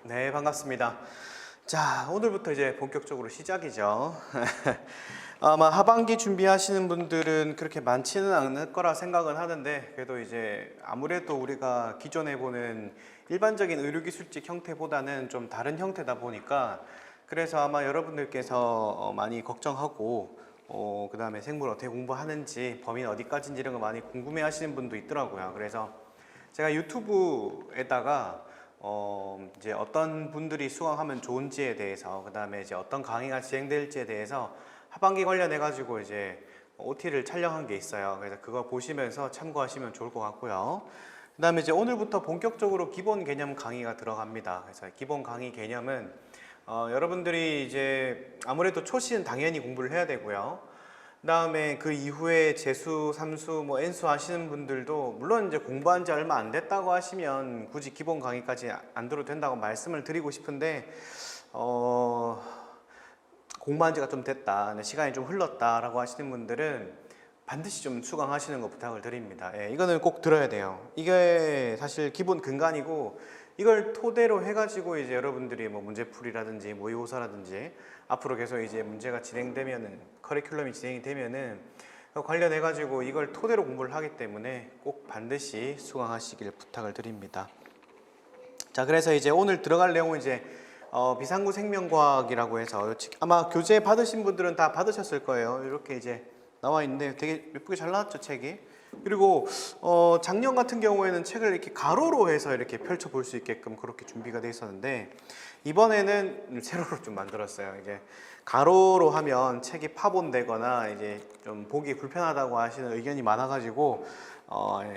네, 반갑습니다. 자, 오늘부터 이제 본격적으로 시작이죠. 아마 하반기 준비하시는 분들은 그렇게 많지는 않을 거라 생각은 하는데, 그래도 이제 아무래도 우리가 기존에 보는 일반적인 의료기술직 형태보다는 좀 다른 형태다 보니까, 그래서 아마 여러분들께서 많이 걱정하고, 그 다음에 생물 어떻게 공부하는지, 범위는 어디까지인지 이런 거 많이 궁금해 하시는 분도 있더라고요. 그래서 제가 유튜브에다가 이제 어떤 분들이 수강하면 좋은지에 대해서, 그 다음에 이제 어떤 강의가 진행될지에 대해서 하반기 관련해 가지고 이제 OT를 촬영한 게 있어요. 그래서 그거 보시면서 참고하시면 좋을 것 같고요. 그 다음에 이제 오늘부터 본격적으로 기본 개념 강의가 들어갑니다. 그래서 기본 강의 개념은 여러분들이 이제 아무래도 초시는 당연히 공부를 해야 되고요. 그 다음에 그 이후에 재수, 삼수, 뭐 N수 하시는 분들도 물론 이제 공부한 지 얼마 안 됐다고 하시면 굳이 기본 강의까지 안 들어도 된다고 말씀을 드리고 싶은데 공부한 지가 좀 됐다, 시간이 좀 흘렀다라고 하시는 분들은 반드시 좀 수강하시는 거 부탁을 드립니다. 예, 이거는 꼭 들어야 돼요. 이게 사실 기본 근간이고 이걸 토대로 해가지고 이제 여러분들이 뭐 문제풀이라든지 모의고사라든지 앞으로 계속 이제 문제가 진행되면은 커리큘럼이 진행이 되면은 관련해 가지고 이걸 토대로 공부를 하기 때문에 꼭 반드시 수강하시길 부탁을 드립니다. 자, 그래서 이제 오늘 들어갈 내용은 이제 비상구 생명과학이라고 해서 아마 교재 받으신 분들은 다 받으셨을 거예요. 이렇게 이제 나와 있는데 되게 예쁘게 잘 나왔죠, 책이. 그리고 작년 같은 경우에는 책을 이렇게 가로로 해서 이렇게 펼쳐 볼 수 있게끔 그렇게 준비가 돼 있었는데 이번에는 세로로 좀 만들었어요. 이게 가로로 하면 책이 파본되거나 이제 좀 보기 불편하다고 하시는 의견이 많아가지고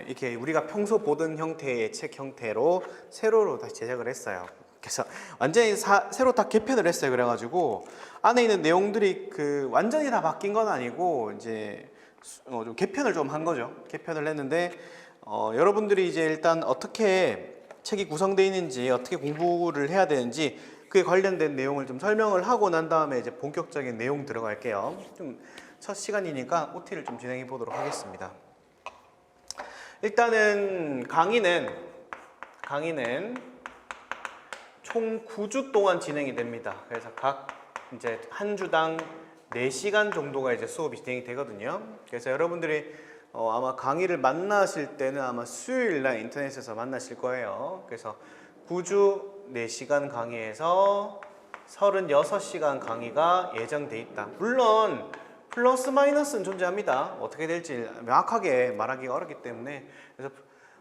이렇게 우리가 평소 보던 형태의 책 형태로 세로로 다시 제작을 했어요. 그래서 완전히 새로 다 개편을 했어요. 그래가지고 안에 있는 내용들이 완전히 다 바뀐 건 아니고 이제 좀 개편을 좀 한 거죠. 개편을 했는데 여러분들이 이제 일단 어떻게 책이 구성되어 있는지, 어떻게 공부를 해야 되는지 그에 관련된 내용을 좀 설명을 하고 난 다음에 이제 본격적인 내용 들어갈게요. 좀 첫 시간이니까 OT를 좀 진행해 보도록 하겠습니다. 일단은 강의는 총 9주 동안 진행이 됩니다. 그래서 각 이제 한 주당 4시간 정도가 이제 수업이 진행이 되거든요. 그래서 여러분들이 아마 강의를 만나실 때는 아마 수요일 날 인터넷에서 만나실 거예요. 그래서 9주 4시간 강의에서 36시간 강의가 예정돼 있다. 물론 플러스 마이너스는 존재합니다. 어떻게 될지 명확하게 말하기가 어렵기 때문에. 그래서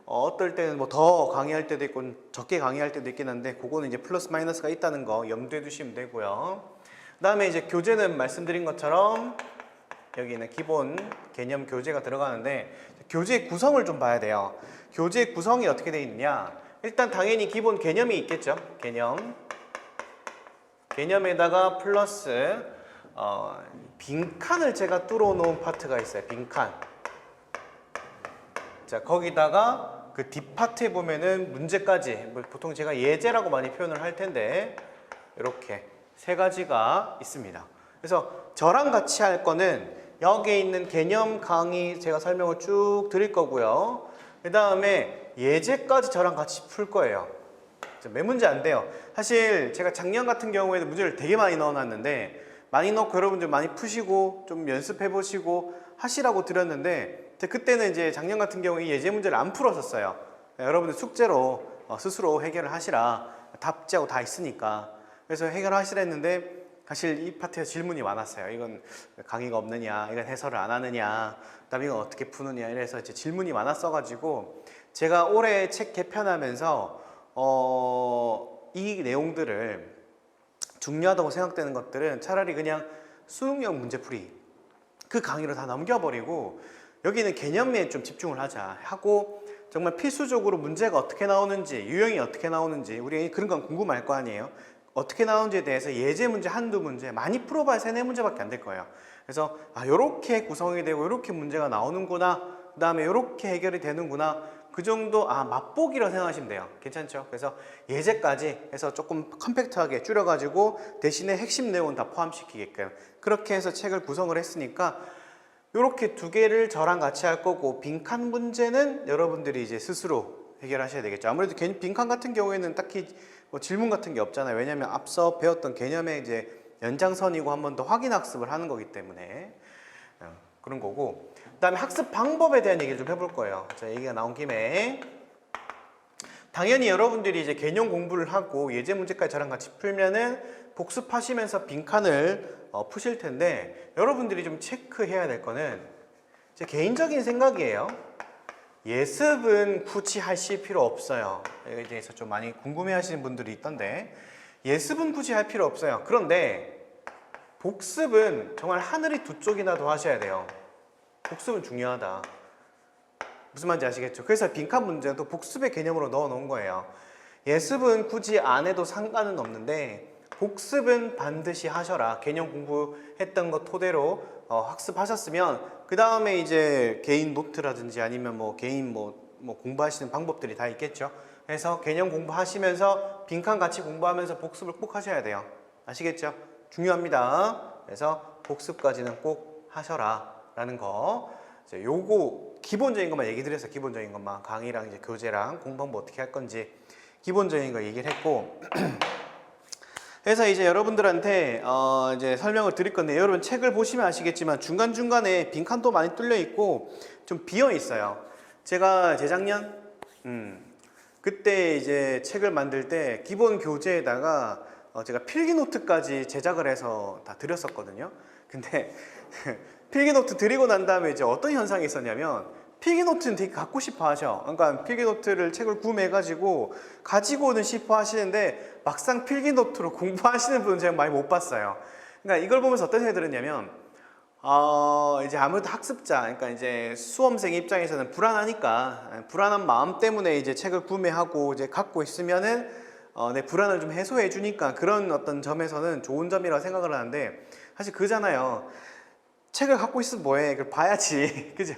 어떨 때는 뭐 더 강의할 때도 있고 적게 강의할 때도 있긴 한데 그거는 이제 플러스 마이너스가 있다는 거 염두에 두시면 되고요. 그 다음에 이제 교재는 말씀드린 것처럼 여기는 기본 개념 교재가 들어가는데 교재 구성을 좀 봐야 돼요. 교재 구성이 어떻게 되어 있느냐, 일단 당연히 기본 개념이 있겠죠. 개념에다가 플러스 빈칸을 제가 뚫어 놓은 파트가 있어요. 빈칸. 자, 거기다가 그 뒷파트에 보면은 문제까지, 보통 제가 예제라고 많이 표현을 할 텐데 이렇게 3가지가 있습니다. 그래서 저랑 같이 할 거는 여기에 있는 개념 강의 제가 설명을 쭉 드릴 거고요. 그 다음에 예제까지 저랑 같이 풀 거예요. 몇 문제 안 돼요. 사실 제가 작년 같은 경우에는 문제를 되게 많이 넣어놨는데 많이 넣고 여러분들 많이 푸시고 좀 연습해 보시고 하시라고 드렸는데 그때는 이제 작년 같은 경우에 예제 문제를 안 풀었었어요. 여러분들 숙제로 스스로 해결을 하시라, 답지하고 다 있으니까. 그래서 해결하시라 했는데 사실 이 파트에서 질문이 많았어요. 이건 강의가 없느냐, 이건 해설을 안 하느냐, 그다음에 이건 어떻게 푸느냐, 이래서 이제 질문이 많았어가지고 제가 올해 책 개편하면서 이 내용들을 중요하다고 생각되는 것들은 차라리 그냥 수능형 문제풀이 그 강의로 다 넘겨버리고 여기는 개념에 좀 집중을 하자 하고, 정말 필수적으로 문제가 어떻게 나오는지, 유형이 어떻게 나오는지, 우리 그런 건 궁금할 거 아니에요. 어떻게 나오는지에 대해서 예제 문제 한두 문제, 많이 풀어봐야 3-4문제밖에 안 될 거예요. 그래서 요렇게 구성이 되고 요렇게 문제가 나오는구나, 그 다음에 요렇게 해결이 되는구나, 그 정도 맛보기라고 생각하시면 돼요. 괜찮죠? 그래서 예제까지 해서 조금 컴팩트하게 줄여가지고 대신에 핵심 내용은 다 포함시키게끔 그렇게 해서 책을 구성을 했으니까 이렇게 2개를 저랑 같이 할 거고, 빈칸 문제는 여러분들이 이제 스스로 해결하셔야 되겠죠. 아무래도 빈칸 같은 경우에는 딱히 뭐 질문 같은 게 없잖아요. 왜냐하면 앞서 배웠던 개념의 이제 연장선이고 한 번 더 확인 학습을 하는 거기 때문에 그런 거고. 그다음에 학습 방법에 대한 얘기를 좀 해볼 거예요. 자, 얘기가 나온 김에 당연히 여러분들이 이제 개념 공부를 하고 예제 문제까지 저랑 같이 풀면은 복습하시면서 빈칸을 푸실 텐데, 여러분들이 좀 체크해야 될 거는 제 개인적인 생각이에요. 예습은 굳이 하실 필요 없어요. 여기에 대해서 좀 많이 궁금해 하시는 분들이 있던데, 예습은 굳이 할 필요 없어요. 그런데 복습은 정말 하늘이 두 쪽이나 더 하셔야 돼요. 복습은 중요하다. 무슨 말인지 아시겠죠? 그래서 빈칸 문제도 복습의 개념으로 넣어 놓은 거예요. 예습은 굳이 안 해도 상관은 없는데 복습은 반드시 하셔라. 개념 공부했던 거 토대로 학습하셨으면 그 다음에 이제 개인 노트라든지 아니면 뭐 개인 공부하시는 방법들이 다 있겠죠. 그래서 개념 공부하시면서 빈칸 같이 공부하면서 복습을 꼭 하셔야 돼요. 아시겠죠? 중요합니다. 그래서 복습까지는 꼭 하셔라 라는 거. 이제 요거 기본적인 것만 얘기 드려서 기본적인 것만 강의랑 이제 교재랑 공부 방법 어떻게 할 건지 기본적인 거 얘기를 했고 그래서 이제 여러분들한테 이제 설명을 드릴 건데, 여러분 책을 보시면 아시겠지만 중간중간에 빈칸도 많이 뚫려 있고 좀 비어 있어요. 제가 재작년 그때 이제 책을 만들 때 기본 교재에다가 제가 필기노트까지 제작을 해서 다 드렸었거든요. 근데 필기노트 드리고 난 다음에 이제 어떤 현상이 있었냐면, 필기노트는 되게 갖고 싶어 하셔. 그러니까 필기노트를 책을 구매해가지고 가지고 오는 싶어 하시는데 막상 필기노트로 공부하시는 분은 제가 많이 못 봤어요. 그러니까 이걸 보면서 어떤 생각이 들었냐면, 이제 아무래도 학습자, 그러니까 이제 수험생 입장에서는 불안하니까, 불안한 마음 때문에 이제 책을 구매하고 이제 갖고 있으면은 내 불안을 좀 해소해 주니까 그런 어떤 점에서는 좋은 점이라고 생각을 하는데, 사실 그잖아요. 책을 갖고 있으면 뭐해? 그걸 봐야지. 그죠?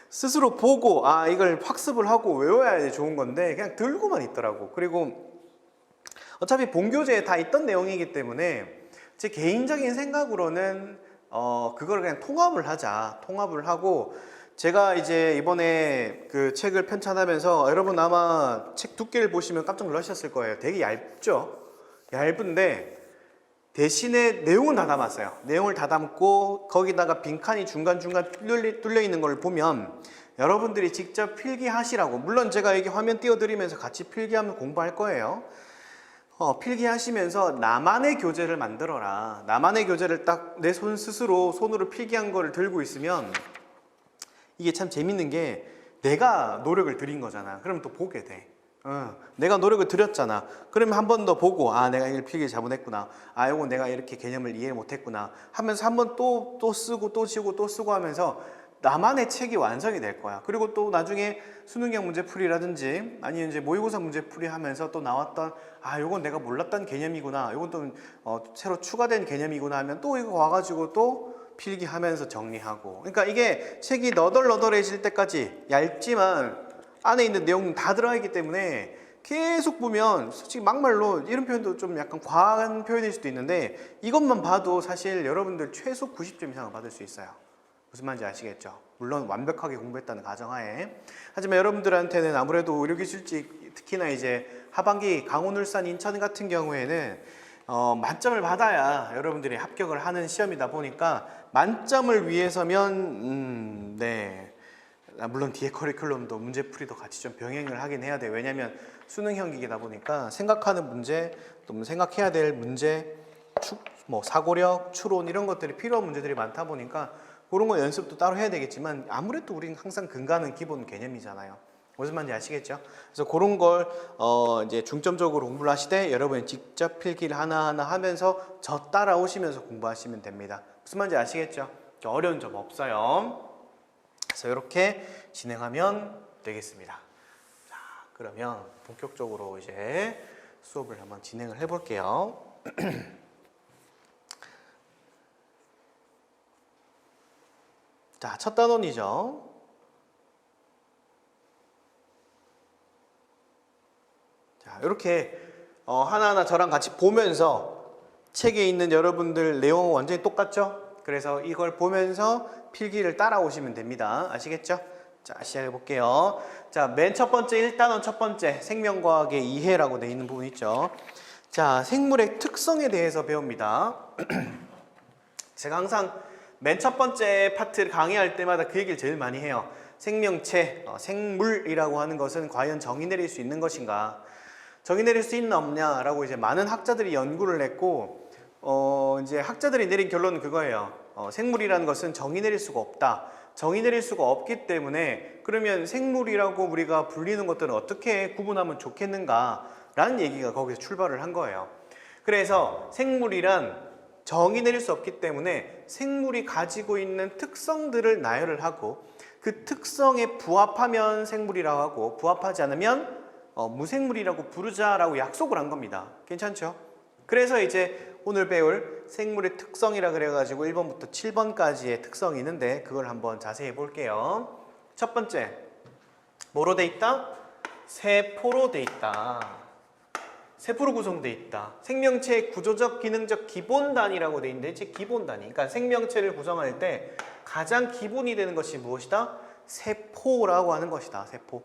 스스로 보고 이걸 학습을 하고 외워야 좋은 건데 그냥 들고만 있더라고. 그리고 어차피 본교재에 다 있던 내용이기 때문에 제 개인적인 생각으로는 그걸 그냥 통합을 하자. 통합을 하고, 제가 이제 이번에 그 책을 편찬하면서 여러분 아마 책 두께를 보시면 깜짝 놀라셨을 거예요. 되게 얇죠? 얇은데 대신에 내용은 다 담았어요. 내용을 다 담고 거기다가 빈칸이 중간중간 뚫려 있는 걸 보면 여러분들이 직접 필기하시라고, 물론 제가 여기 화면 띄워드리면서 같이 필기하면 공부할 거예요. 필기하시면서 나만의 교재를 만들어라. 나만의 교재를 딱 내 손 스스로 손으로 필기한 거를 들고 있으면 이게 참 재밌는 게, 내가 노력을 들인 거잖아. 그럼 또 보게 돼. 내가 노력을 들였잖아. 그러면 한 번 더 보고 내가 이걸 필기 잘못했구나. 요거 내가 이렇게 개념을 이해 못했구나 하면서 한 번 또 쓰고 또 지고 또 쓰고 하면서 나만의 책이 완성이 될 거야. 그리고 또 나중에 수능형 문제풀이라든지 아니면 이제 모의고사 문제풀이 하면서 또 나왔던 요건 내가 몰랐던 개념이구나, 요건 또 새로 추가된 개념이구나 하면 또 이거 와가지고 또 필기하면서 정리하고. 그러니까 이게 책이 너덜너덜해질 때까지, 얇지만 안에 있는 내용은 다 들어있기 때문에 계속 보면, 솔직히 막말로 이런 표현도 좀 약간 과한 표현일 수도 있는데 이것만 봐도 사실 여러분들 최소 90점 이상을 받을 수 있어요. 무슨 말인지 아시겠죠? 물론 완벽하게 공부했다는 가정하에. 하지만 여러분들한테는 아무래도 의료기술직, 특히나 이제 하반기 강원, 울산, 인천 같은 경우에는 만점을 받아야 여러분들이 합격을 하는 시험이다 보니까 만점을 위해서면 물론 뒤에 커리큘럼도 문제풀이도 같이 좀 병행을 하긴 해야 돼요. 왜냐하면 수능형이다 보니까 생각하는 문제, 또 생각해야 될 문제, 사고력, 추론 이런 것들이 필요한 문제들이 많다 보니까 그런 거 연습도 따로 해야 되겠지만 아무래도 우리는 항상 근간은 기본 개념이잖아요. 무슨 말인지 아시겠죠? 그래서 그런 걸 이제 중점적으로 공부를 하시되 여러분이 직접 필기를 하나하나 하면서 저 따라오시면서 공부하시면 됩니다. 무슨 말인지 아시겠죠? 어려운 점 없어요. 그래서 이렇게 진행하면 되겠습니다. 자, 그러면 본격적으로 이제 수업을 한번 진행을 해볼게요. 자, 첫 단원이죠. 자, 이렇게 하나하나 저랑 같이 보면서 책에 있는 여러분들 내용은 완전히 똑같죠? 그래서 이걸 보면서 필기를 따라오시면 됩니다. 아시겠죠? 자, 시작해 볼게요. 자, 맨 첫 번째 1단원 첫 번째 생명과학의 이해라고 되어 있는 부분 있죠. 자, 생물의 특성에 대해서 배웁니다. 제가 항상 맨 첫 번째 파트를 강의할 때마다 그 얘기를 제일 많이 해요. 생명체, 생물이라고 하는 것은 과연 정의 내릴 수 있는 것인가? 정의 내릴 수 있나 없냐라고 이제 많은 학자들이 연구를 했고, 이제 학자들이 내린 결론은 그거예요. 생물이라는 것은 정의 내릴 수가 없다. 정의 내릴 수가 없기 때문에 그러면 생물이라고 우리가 불리는 것들은 어떻게 구분하면 좋겠는가라는 얘기가 거기서 출발을 한 거예요. 그래서 생물이란 정의 내릴 수 없기 때문에 생물이 가지고 있는 특성들을 나열을 하고 그 특성에 부합하면 생물이라고 하고 부합하지 않으면 무생물이라고 부르자라고 약속을 한 겁니다. 괜찮죠? 그래서 이제 오늘 배울 생물의 특성이라 그래가지고 1번부터 7번까지의 특성이 있는데 그걸 한번 자세히 볼게요. 첫 번째, 뭐로 돼 있다? 세포로 돼 있다. 세포로 구성돼 있다. 생명체의 구조적, 기능적 기본 단위라고 돼 있는데, 기본 단위. 그러니까 생명체를 구성할 때 가장 기본이 되는 것이 무엇이다? 세포라고 하는 것이다. 세포.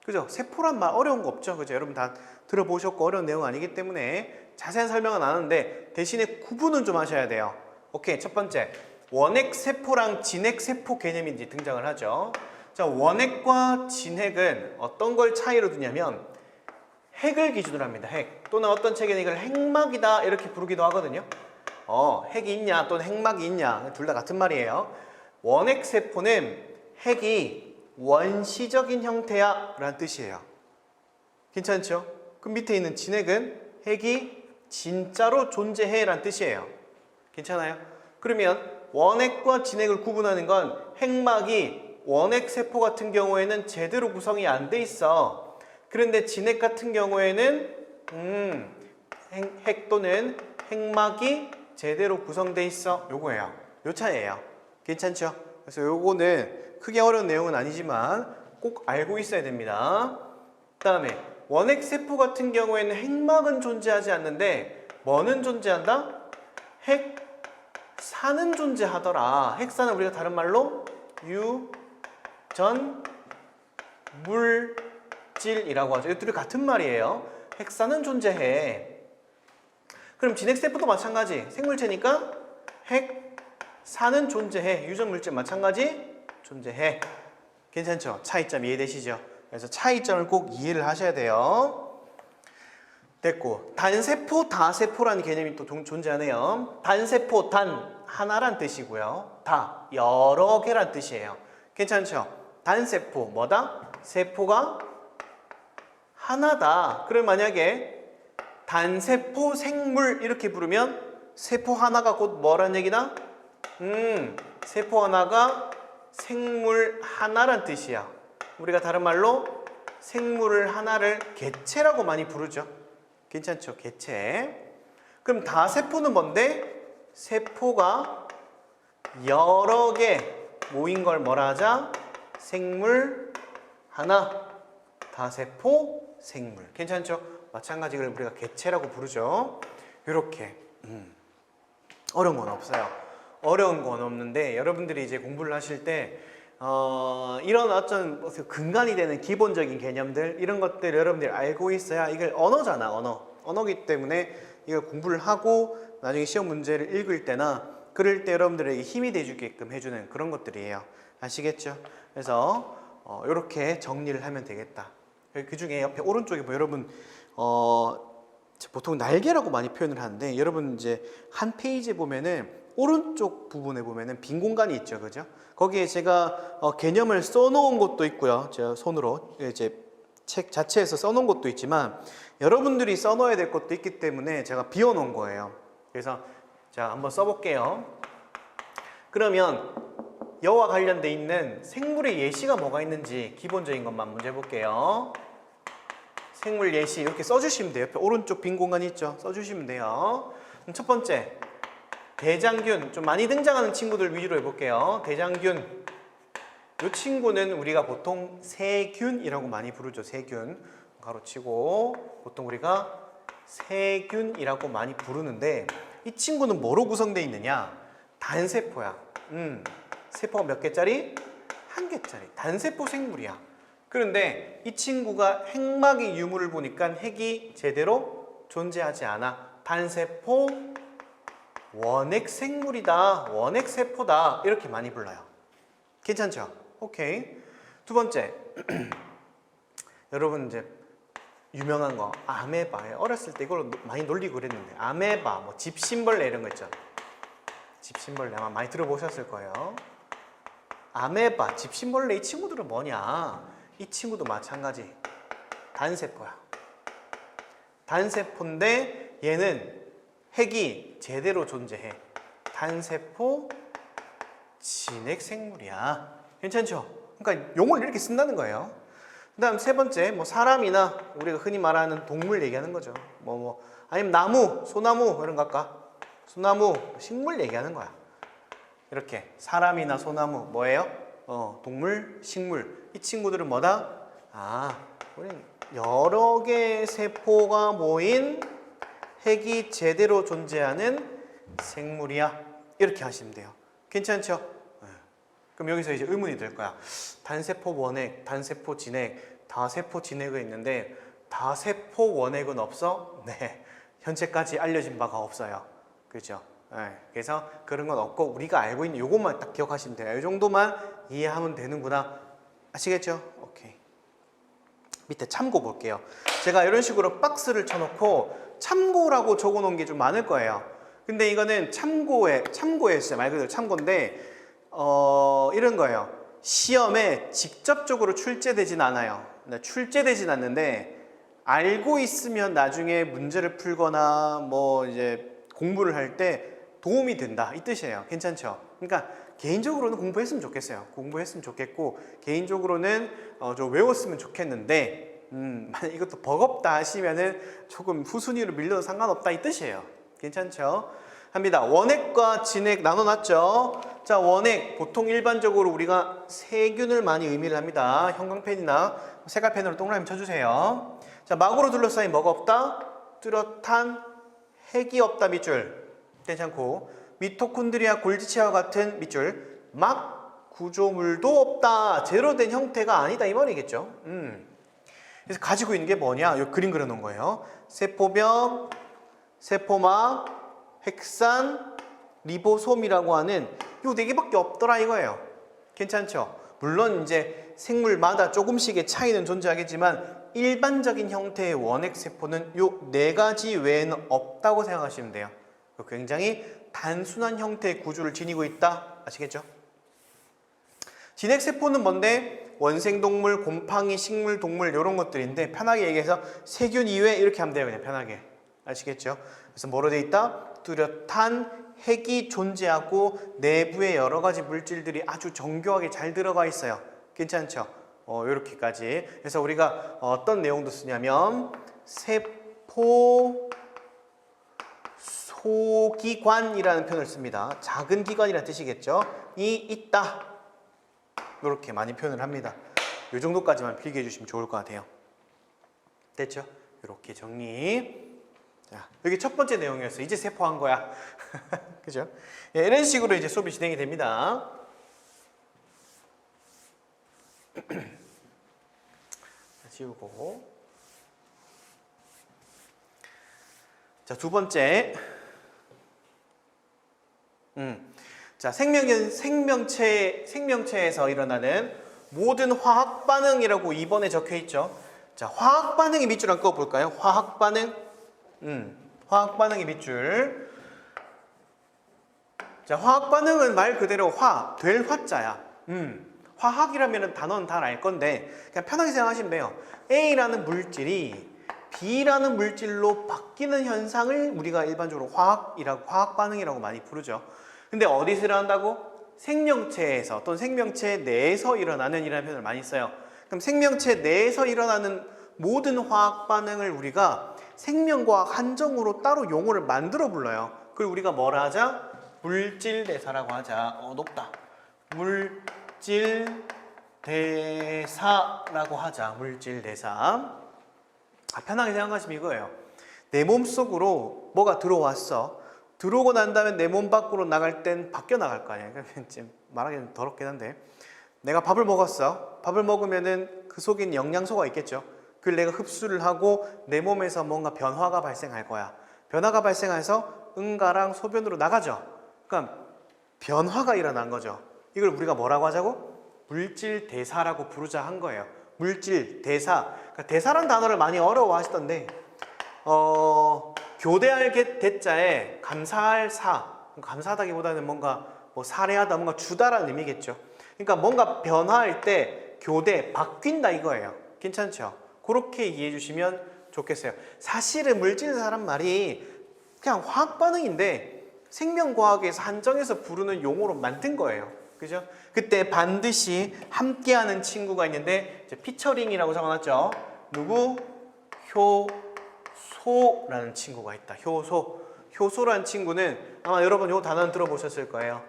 그죠? 세포란 말 어려운 거 없죠? 그죠? 여러분 다 들어보셨고 어려운 내용 아니기 때문에 자세한 설명은 안 하는데 대신에 구분은 좀 하셔야 돼요. 오케이. 첫 번째, 원핵세포랑 진핵세포 개념이 이제 등장을 하죠. 자, 원핵과 진핵은 어떤 걸 차이로 두냐면 핵을 기준으로 합니다. 핵. 또는 어떤 책에는 이걸 핵막이다 이렇게 부르기도 하거든요. 핵이 있냐 또는 핵막이 있냐 둘 다 같은 말이에요. 원핵세포는 핵이 원시적인 형태야 라는 뜻이에요. 괜찮죠? 그 밑에 있는 진핵은 핵이 진짜로 존재해 라는 뜻이에요. 괜찮아요? 그러면 원핵과 진핵을 구분하는 건 핵막이 원핵세포 같은 경우에는 제대로 구성이 안 돼 있어. 그런데 진핵 같은 경우에는 핵 또는 핵막이 제대로 구성돼 있어. 요거예요. 요 차이예요. 괜찮죠? 그래서 요거는 크게 어려운 내용은 아니지만 꼭 알고 있어야 됩니다. 그 다음에 원핵세포 같은 경우에는 핵막은 존재하지 않는데 뭐는 존재한다? 핵산은 존재하더라. 핵산은 우리가 다른 말로 유전물질이라고 하죠. 이것들이 같은 말이에요. 핵산은 존재해. 그럼 진핵세포도 마찬가지. 생물체니까 핵산은 존재해. 유전물질 마찬가지 존재해. 괜찮죠? 차이점 이해되시죠? 그래서 차이점을 꼭 이해를 하셔야 돼요. 됐고, 단세포, 다세포라는 개념이 또 존재하네요. 단세포, 단 하나란 뜻이고요. 다 여러 개란 뜻이에요. 괜찮죠? 단세포 뭐다? 세포가 하나다. 그럼 만약에 단세포 생물 이렇게 부르면 세포 하나가 곧 뭐란 얘기다? 세포 하나가 생물 하나란 뜻이야. 우리가 다른 말로 생물을 하나를 개체라고 많이 부르죠. 괜찮죠? 개체. 그럼 다세포는 뭔데? 세포가 여러 개 모인 걸 뭐라 하자? 생물 하나. 다세포 생물. 괜찮죠? 마찬가지로 우리가 개체라고 부르죠. 이렇게 어려운 건 없어요. 어려운 건 없는데 여러분들이 이제 공부를 하실 때 이런 어떤 근간이 되는 기본적인 개념들 이런 것들 여러분들이 알고 있어야 이걸 언어잖아. 언어기 때문에 이걸 공부를 하고 나중에 시험 문제를 읽을 때나 그럴 때 여러분들에게 힘이 돼주게끔 해주는 그런 것들이에요. 아시겠죠? 그래서 이렇게 정리를 하면 되겠다. 그 중에 옆에 오른쪽에 뭐 여러분 보통 날개라고 많이 표현을 하는데 여러분 이제 한 페이지에 보면은 오른쪽 부분에 보면은 빈 공간이 있죠, 그죠? 거기에 제가 개념을 써놓은 것도 있고요. 제가 손으로 이제 책 자체에서 써놓은 것도 있지만 여러분들이 써놓아야 될 것도 있기 때문에 제가 비워놓은 거예요. 그래서 자 한번 써볼게요. 그러면 여와 관련돼 있는 생물의 예시가 뭐가 있는지 기본적인 것만 먼저 해볼게요. 생물 예시 이렇게 써주시면 돼요. 옆에 오른쪽 빈 공간 있죠? 써주시면 돼요. 그럼 첫 번째 대장균. 좀 많이 등장하는 친구들 위주로 해볼게요. 대장균. 이 친구는 우리가 보통 세균이라고 많이 부르죠. 세균. 가로치고 보통 우리가 세균이라고 많이 부르는데 이 친구는 뭐로 구성되어 있느냐? 단세포야. 세포가 몇 개짜리? 한 개짜리 단세포 생물이야. 그런데 이 친구가 핵막의 유무를 보니까 핵이 제대로 존재하지 않아. 단세포 원핵 생물이다. 원핵 세포다. 이렇게 많이 불러요. 괜찮죠? 오케이. 두 번째. 여러분 이제 유명한 거 아메바예요. 어렸을 때 이걸로 많이 놀리고 그랬는데 아메바, 뭐 집신벌레 이런 거 있죠. 집신벌레 아마 많이 들어보셨을 거예요. 아메바, 집신벌레 이 친구들은 뭐냐? 이 친구도 마찬가지 단세포야. 단세포인데 얘는 핵이 제대로 존재해. 단세포 진핵 생물이야. 괜찮죠? 그러니까 용어를 이렇게 쓴다는 거예요. 그 다음 세 번째, 뭐 사람이나 우리가 흔히 말하는 동물 얘기하는 거죠. 아니면 나무, 소나무 이런 거 할까? 소나무, 식물 얘기하는 거야. 이렇게 사람이나 소나무 뭐예요? 동물, 식물. 이 친구들은 뭐다? 우린 여러 개의 세포가 모인 핵이 제대로 존재하는 생물이야. 이렇게 하시면 돼요. 괜찮죠? 그럼 여기서 이제 의문이 될 거야. 단세포 원핵, 단세포 진핵, 다세포 진핵이 있는데 다세포 원핵은 없어? 네, 현재까지 알려진 바가 없어요. 그렇죠? 그래서 그런 건 없고 우리가 알고 있는 요것만 딱 기억하시면 돼요. 이 정도만 이해하면 되는구나. 아시겠죠? 오케이. 밑에 참고 볼게요. 제가 이런 식으로 박스를 쳐놓고 참고라고 적어놓은 게 좀 많을 거예요. 근데 이거는 참고에 진짜 말 그대로 참고인데 이런 거예요. 시험에 직접적으로 출제되진 않아요. 출제되진 않는데 알고 있으면 나중에 문제를 풀거나 뭐 이제 공부를 할 때 도움이 된다 이 뜻이에요. 괜찮죠? 그러니까 개인적으로는 공부했으면 좋겠어요. 공부했으면 좋겠고 개인적으로는 좀 외웠으면 좋겠는데 만약 이것도 버겁다 하시면은 조금 후순위로 밀려도 상관없다 이 뜻이에요. 괜찮죠? 합니다. 원핵과 진핵 나눠놨죠? 자, 원핵 보통 일반적으로 우리가 세균을 많이 의미를 합니다. 형광펜이나 색깔펜으로 동그라미 쳐주세요. 자, 막으로 둘러싸인 뭐가 없다? 뚜렷한 핵이 없다 밑줄. 괜찮고 미토콘드리아 골지체와 같은 밑줄. 막 구조물도 없다. 제로 된 형태가 아니다 이 말이겠죠. 그래서 가지고 있는 게 뭐냐? 이 그림 그려놓은 거예요. 세포벽, 세포막, 핵산, 리보솜이라고 하는 요 네 개밖에 없더라 이거예요. 괜찮죠? 물론 이제 생물마다 조금씩의 차이는 존재하겠지만 일반적인 형태의 원핵 세포는 요 네 가지 외에는 없다고 생각하시면 돼요. 굉장히 단순한 형태의 구조를 지니고 있다. 아시겠죠? 진핵 세포는 뭔데? 원생동물, 곰팡이, 식물, 동물 이런 것들인데 편하게 얘기해서 세균 이외 이렇게 하면 돼요. 그냥 편하게. 아시겠죠? 그래서 뭐로 돼 있다? 뚜렷한 핵이 존재하고 내부에 여러 가지 물질들이 아주 정교하게 잘 들어가 있어요. 괜찮죠? 이렇게까지. 그래서 우리가 어떤 내용도 쓰냐면 세포 소기관이라는 표현을 씁니다. 작은 기관이라는 뜻이겠죠? 이 있다. 이렇게 많이 표현을 합니다. 이 정도까지만 필기해 주시면 좋을 것 같아요. 됐죠? 이렇게 정리. 자, 여기 첫 번째 내용이었어요. 이제 세포한 거야. 그죠? 예, 이런 식으로 이제 수업이 진행이 됩니다. 지우고. 자, 두 번째. 자, 생명체에서 일어나는 모든 화학 반응이라고 2번에 적혀 있죠. 자, 화학 반응의 밑줄 한번 꺼볼까요? 화학 반응. 화학 반응의 밑줄. 자, 화학 반응은 말 그대로 될 화자야. 화학이라면 단어는 다 알 건데 그냥 편하게 생각하시면 돼요. A라는 물질이 B라는 물질로 바뀌는 현상을 우리가 일반적으로 화학 반응이라고 많이 부르죠. 근데 어디서 일어난다고? 생명체에서 또는 생명체 내에서 일어나는 이라는 표현을 많이 써요. 그럼 생명체 내에서 일어나는 모든 화학 반응을 우리가 생명과학 한정으로 따로 용어를 만들어 불러요. 그걸 우리가 뭐라 하자? 물질대사라고 하자. 높다. 물질대사라고 하자. 물질대사. 편하게 생각하시면 이거예요. 내 몸속으로 뭐가 들어왔어. 들어오고 난 다음에 내 몸 밖으로 나갈 땐 바뀌어 나갈 거 아니야. 지금 말하기는 더럽긴 한데 내가 밥을 먹었어. 밥을 먹으면은 그 속에 있는 영양소가 있겠죠. 그걸 내가 흡수를 하고 내 몸에서 뭔가 변화가 발생할 거야. 변화가 발생해서 응가랑 소변으로 나가죠. 그러니까 변화가 일어난 거죠. 이걸 우리가 뭐라고 하자고? 물질 대사라고 부르자 한 거예요. 물질 대사. 그러니까 대사란 단어를 많이 어려워하시던데 교대할 대자에 감사할 사. 감사하다기보다는 뭔가 뭐 사례하다, 뭔가 주다라는 의미겠죠. 그러니까 뭔가 변화할 때 교대, 바뀐다 이거예요. 괜찮죠? 그렇게 이해해 주시면 좋겠어요. 사실은 물질대사란 말이 그냥 화학 반응인데 생명과학에서 한정해서 부르는 용어로 만든 거예요. 그죠? 그때 반드시 함께하는 친구가 있는데 이제 피처링이라고 적어놨죠. 누구? 효소라는 친구가 있다. 효소. 효소라는 친구는 아마 여러분 이 단어는 들어보셨을 거예요.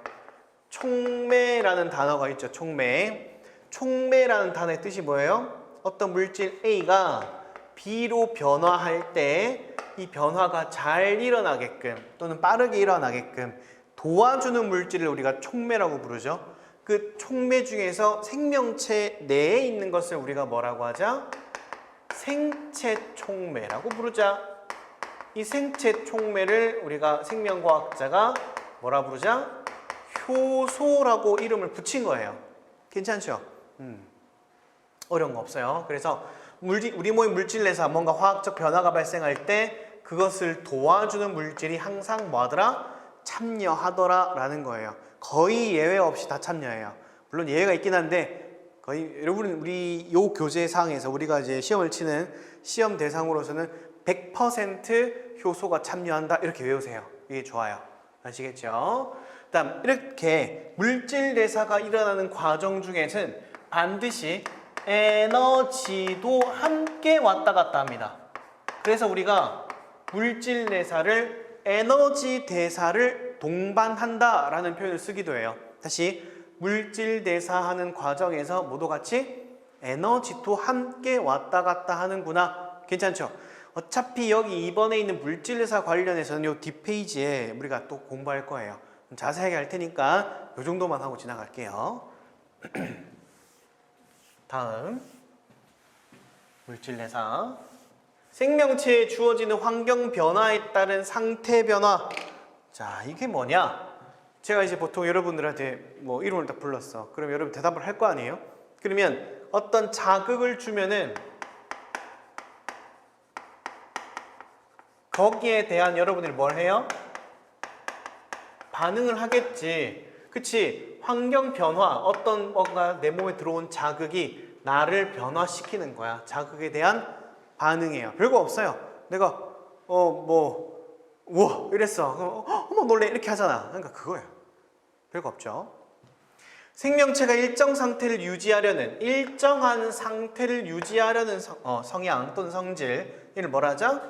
촉매라는 단어가 있죠. 촉매. 촉매라는 단어의 뜻이 뭐예요? 어떤 물질 A가 B로 변화할 때 이 변화가 잘 일어나게끔 또는 빠르게 일어나게끔 도와주는 물질을 우리가 촉매라고 부르죠. 그 촉매 중에서 생명체 내에 있는 것을 우리가 뭐라고 하자? 생체 촉매라고 부르자. 이 생체 촉매를 우리가 생명과학자가 뭐라 부르자? 효소라고 이름을 붙인 거예요. 괜찮죠? 어려운 거 없어요. 그래서 우리 몸의 물질 내에서 뭔가 화학적 변화가 발생할 때 그것을 도와주는 물질이 항상 뭐하더라? 참여하더라 라는 거예요. 거의 예외 없이 다 참여해요. 물론 예외가 있긴 한데 거의 여러분 우리 요 교재 사항에서 우리가 이제 시험을 치는 시험 대상으로서는 100% 효소가 참여한다 이렇게 외우세요. 이게 좋아요. 아시겠죠? 그다음 이렇게 물질 대사가 일어나는 과정 중에는 반드시 에너지도 함께 왔다 갔다 합니다. 그래서 우리가 물질 대사를 에너지 대사를 동반한다 라는 표현을 쓰기도 해요. 다시 물질 대사하는 과정에서 모두 같이 에너지도 함께 왔다 갔다 하는구나. 괜찮죠? 어차피 여기 이번에 있는 물질 대사 관련해서는 요 뒷페이지에 우리가 또 공부할 거예요. 자세하게 할 테니까 요 정도만 하고 지나갈게요. 다음 물질 대사. 생명체에 주어지는 환경 변화에 따른 상태 변화. 자, 이게 뭐냐? 제가 이제 보통 여러분들한테 뭐 이름을 딱 불렀어. 그럼 여러분 대답을 할 거 아니에요? 그러면 어떤 자극을 주면은 거기에 대한 여러분들이 뭘 해요? 반응을 하겠지. 그치? 환경 변화, 어떤 뭔가 내 몸에 들어온 자극이 나를 변화시키는 거야. 자극에 대한 반응이에요. 별거 없어요. 내가 우와 이랬어. 어머 놀래 이렇게 하잖아. 그러니까 그거예요. 별거 없죠. 생명체가 일정한 상태를 유지하려는 성향 또는 성질, 이를 뭐라 하죠?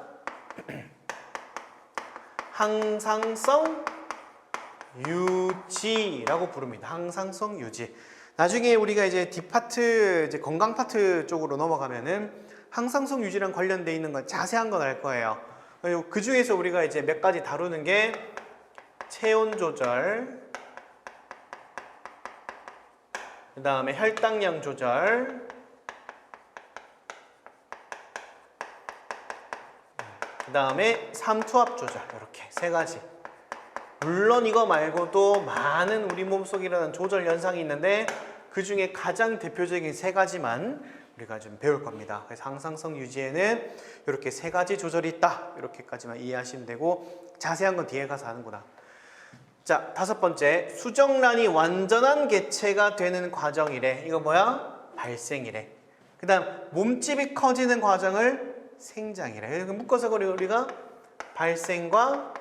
항상성 유지라고 부릅니다. 항상성 유지. 나중에 우리가 이제 뒷파트, 이제 건강 파트 쪽으로 넘어가면은 항상성 유지랑 관련돼 있는 건 자세한 건 알 거예요. 그 중에서 우리가 이제 몇 가지 다루는 게 체온 조절, 그 다음에 혈당량 조절, 그 다음에 삼투압 조절, 이렇게 세 가지. 물론 이거 말고도 많은 우리 몸속에 일어나는 조절 현상이 있는데 그 중에 가장 대표적인 세 가지만 우리가 좀 배울 겁니다. 그래서 항상성 유지에는 이렇게 세 가지 조절이 있다. 이렇게까지만 이해하시면 되고 자세한 건 뒤에 가서 하는구나. 자, 다섯 번째, 수정란이 완전한 개체가 되는 과정이래. 이거 뭐야? 발생이래. 그 다음 몸집이 커지는 과정을 생장이래. 그래서 묶어서 우리가 발생과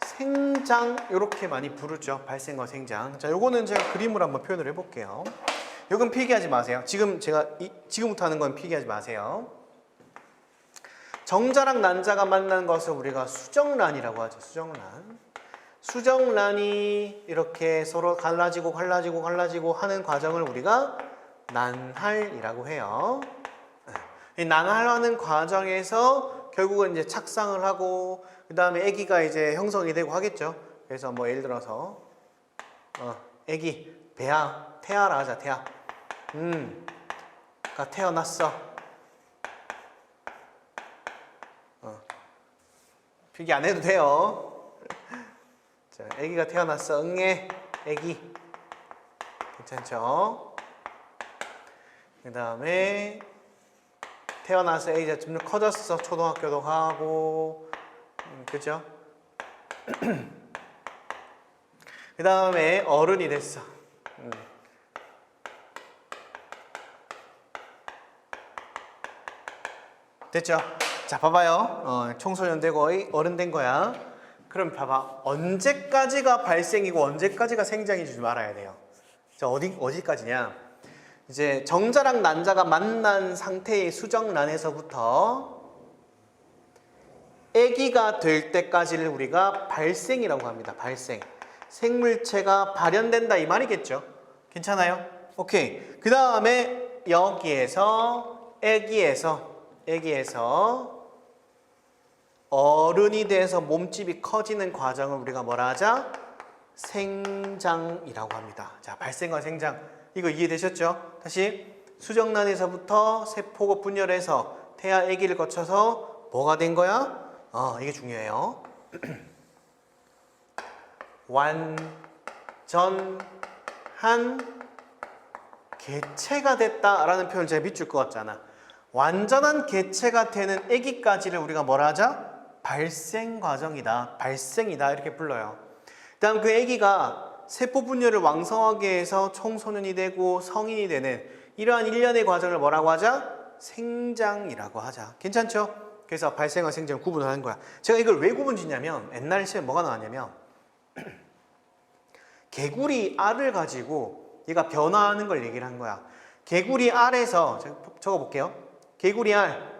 생장 이렇게 많이 부르죠. 발생과 생장. 자, 요거는 제가 그림으로 한번 표현을 해볼게요. 요건 필기하지 마세요. 지금부터 하는 건 필기하지 마세요. 정자랑 난자가 만난 것을 우리가 수정란이라고 하죠. 수정란. 수정란이 이렇게 서로 갈라지고 하는 과정을 우리가 난할이라고 해요. 이 난할하는 과정에서 결국은 이제 착상을 하고 그 다음에 아기가 이제 형성이 되고 하겠죠. 그래서 뭐 예를 들어서 애기 배야 태아라 하자. 태아. 가 태어났어. 필기 안 해도 돼요. 자, 애기가 태어났어. 응애. 애기. 괜찮죠? 그 다음에 태어나서 애기가 좀 커졌어. 초등학교도 가고. 그죠? 그 다음에 어른이 됐어. 됐죠? 자, 봐봐요. 청소년 되고 어른 된 거야. 그럼 봐봐. 언제까지가 발생이고 언제까지가 생장인지 좀 알아야 돼요. 자, 어디까지냐? 이제 정자랑 난자가 만난 상태의 수정란에서부터 아기가 될 때까지를 우리가 발생이라고 합니다. 발생. 생물체가 발현된다 이 말이겠죠. 괜찮아요? 오케이. 그 다음에 여기에서 아기에서 어른이 돼서 몸집이 커지는 과정을 우리가 뭐라 하자? 생장이라고 합니다. 자, 발생과 생장. 이거 이해되셨죠? 다시 수정란에서부터 세포가 분열해서 태아 아기를 거쳐서 뭐가 된 거야? 이게 중요해요. 완전한 개체가 됐다라는 표현을 제가 밑줄 것 같잖아. 완전한 개체가 되는 아기까지를 우리가 뭐라 하자? 발생 과정이다. 발생이다. 이렇게 불러요. 다음 그 아기가 세포 분열을 왕성하게 해서 청소년이 되고 성인이 되는 이러한 일련의 과정을 뭐라고 하자? 생장이라고 하자. 괜찮죠? 그래서 발생과 생장을 구분을 하는 거야. 제가 이걸 왜 구분 짓냐면 옛날 시험에 뭐가 나왔냐면 개구리 알을 가지고 얘가 변화하는 걸 얘기를 한 거야. 개구리 알에서 제가 적어볼게요. 개구리 알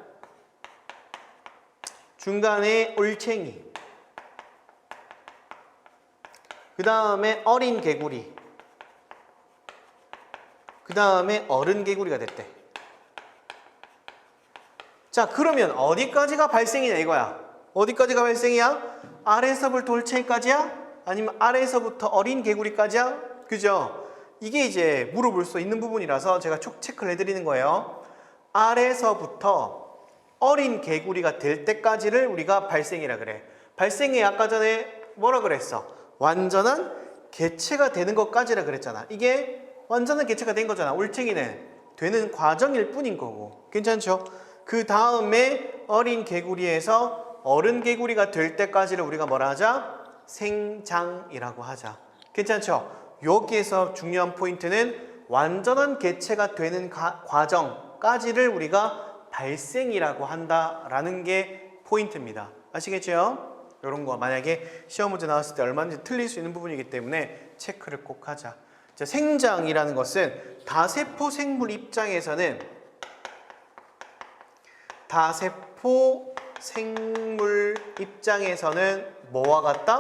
중간에 올챙이 그 다음에 어린 개구리 그 다음에 어른 개구리가 됐대. 자, 그러면 어디까지가 발생이냐 이거야. 어디까지가 발생이야? 알에서부터 올챙이까지야? 아니면 알에서부터 어린 개구리까지야? 그죠? 이게 이제 물어볼 수 있는 부분이라서 제가 촉 체크를 해드리는 거예요. 알에서부터 어린 개구리가 될 때까지를 우리가 발생이라 그래. 발생이 아까 전에 뭐라 그랬어? 완전한 개체가 되는 것까지라 그랬잖아. 이게 완전한 개체가 된 거잖아. 올챙이는 되는 과정일 뿐인 거고. 괜찮죠? 그 다음에 어린 개구리에서 어른 개구리가 될 때까지를 우리가 뭐라 하자? 생장이라고 하자. 괜찮죠? 여기에서 중요한 포인트는 완전한 개체가 되는 과정까지를 우리가 발생이라고 한다라는 게 포인트입니다. 아시겠죠? 이런 거 만약에 시험 문제 나왔을 때 얼마든지 틀릴 수 있는 부분이기 때문에 체크를 꼭 하자. 자, 생장이라는 것은 다세포 생물 입장에서는 뭐와 같다?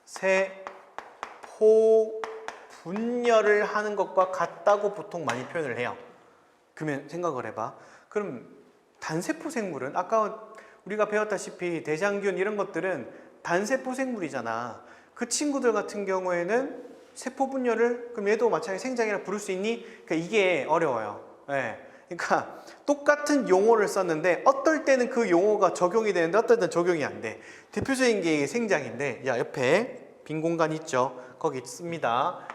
세포 분열을 하는 것과 같다고 보통 많이 표현을 해요. 그러면 생각을 해봐. 그럼 단세포 생물은 아까 우리가 배웠다시피 대장균 이런 것들은 단세포 생물이잖아. 그 친구들 같은 경우에는 세포 분열을 그럼 얘도 마찬가지 생장이라 부를 수 있니? 그러니까 이게 어려워요. 네. 그러니까 똑같은 용어를 썼는데 어떨 때는 그 용어가 적용이 되는데 어떨 때는 적용이 안 돼. 대표적인 게 생장인데 야 옆에 빈 공간 있죠? 거기 있습니다.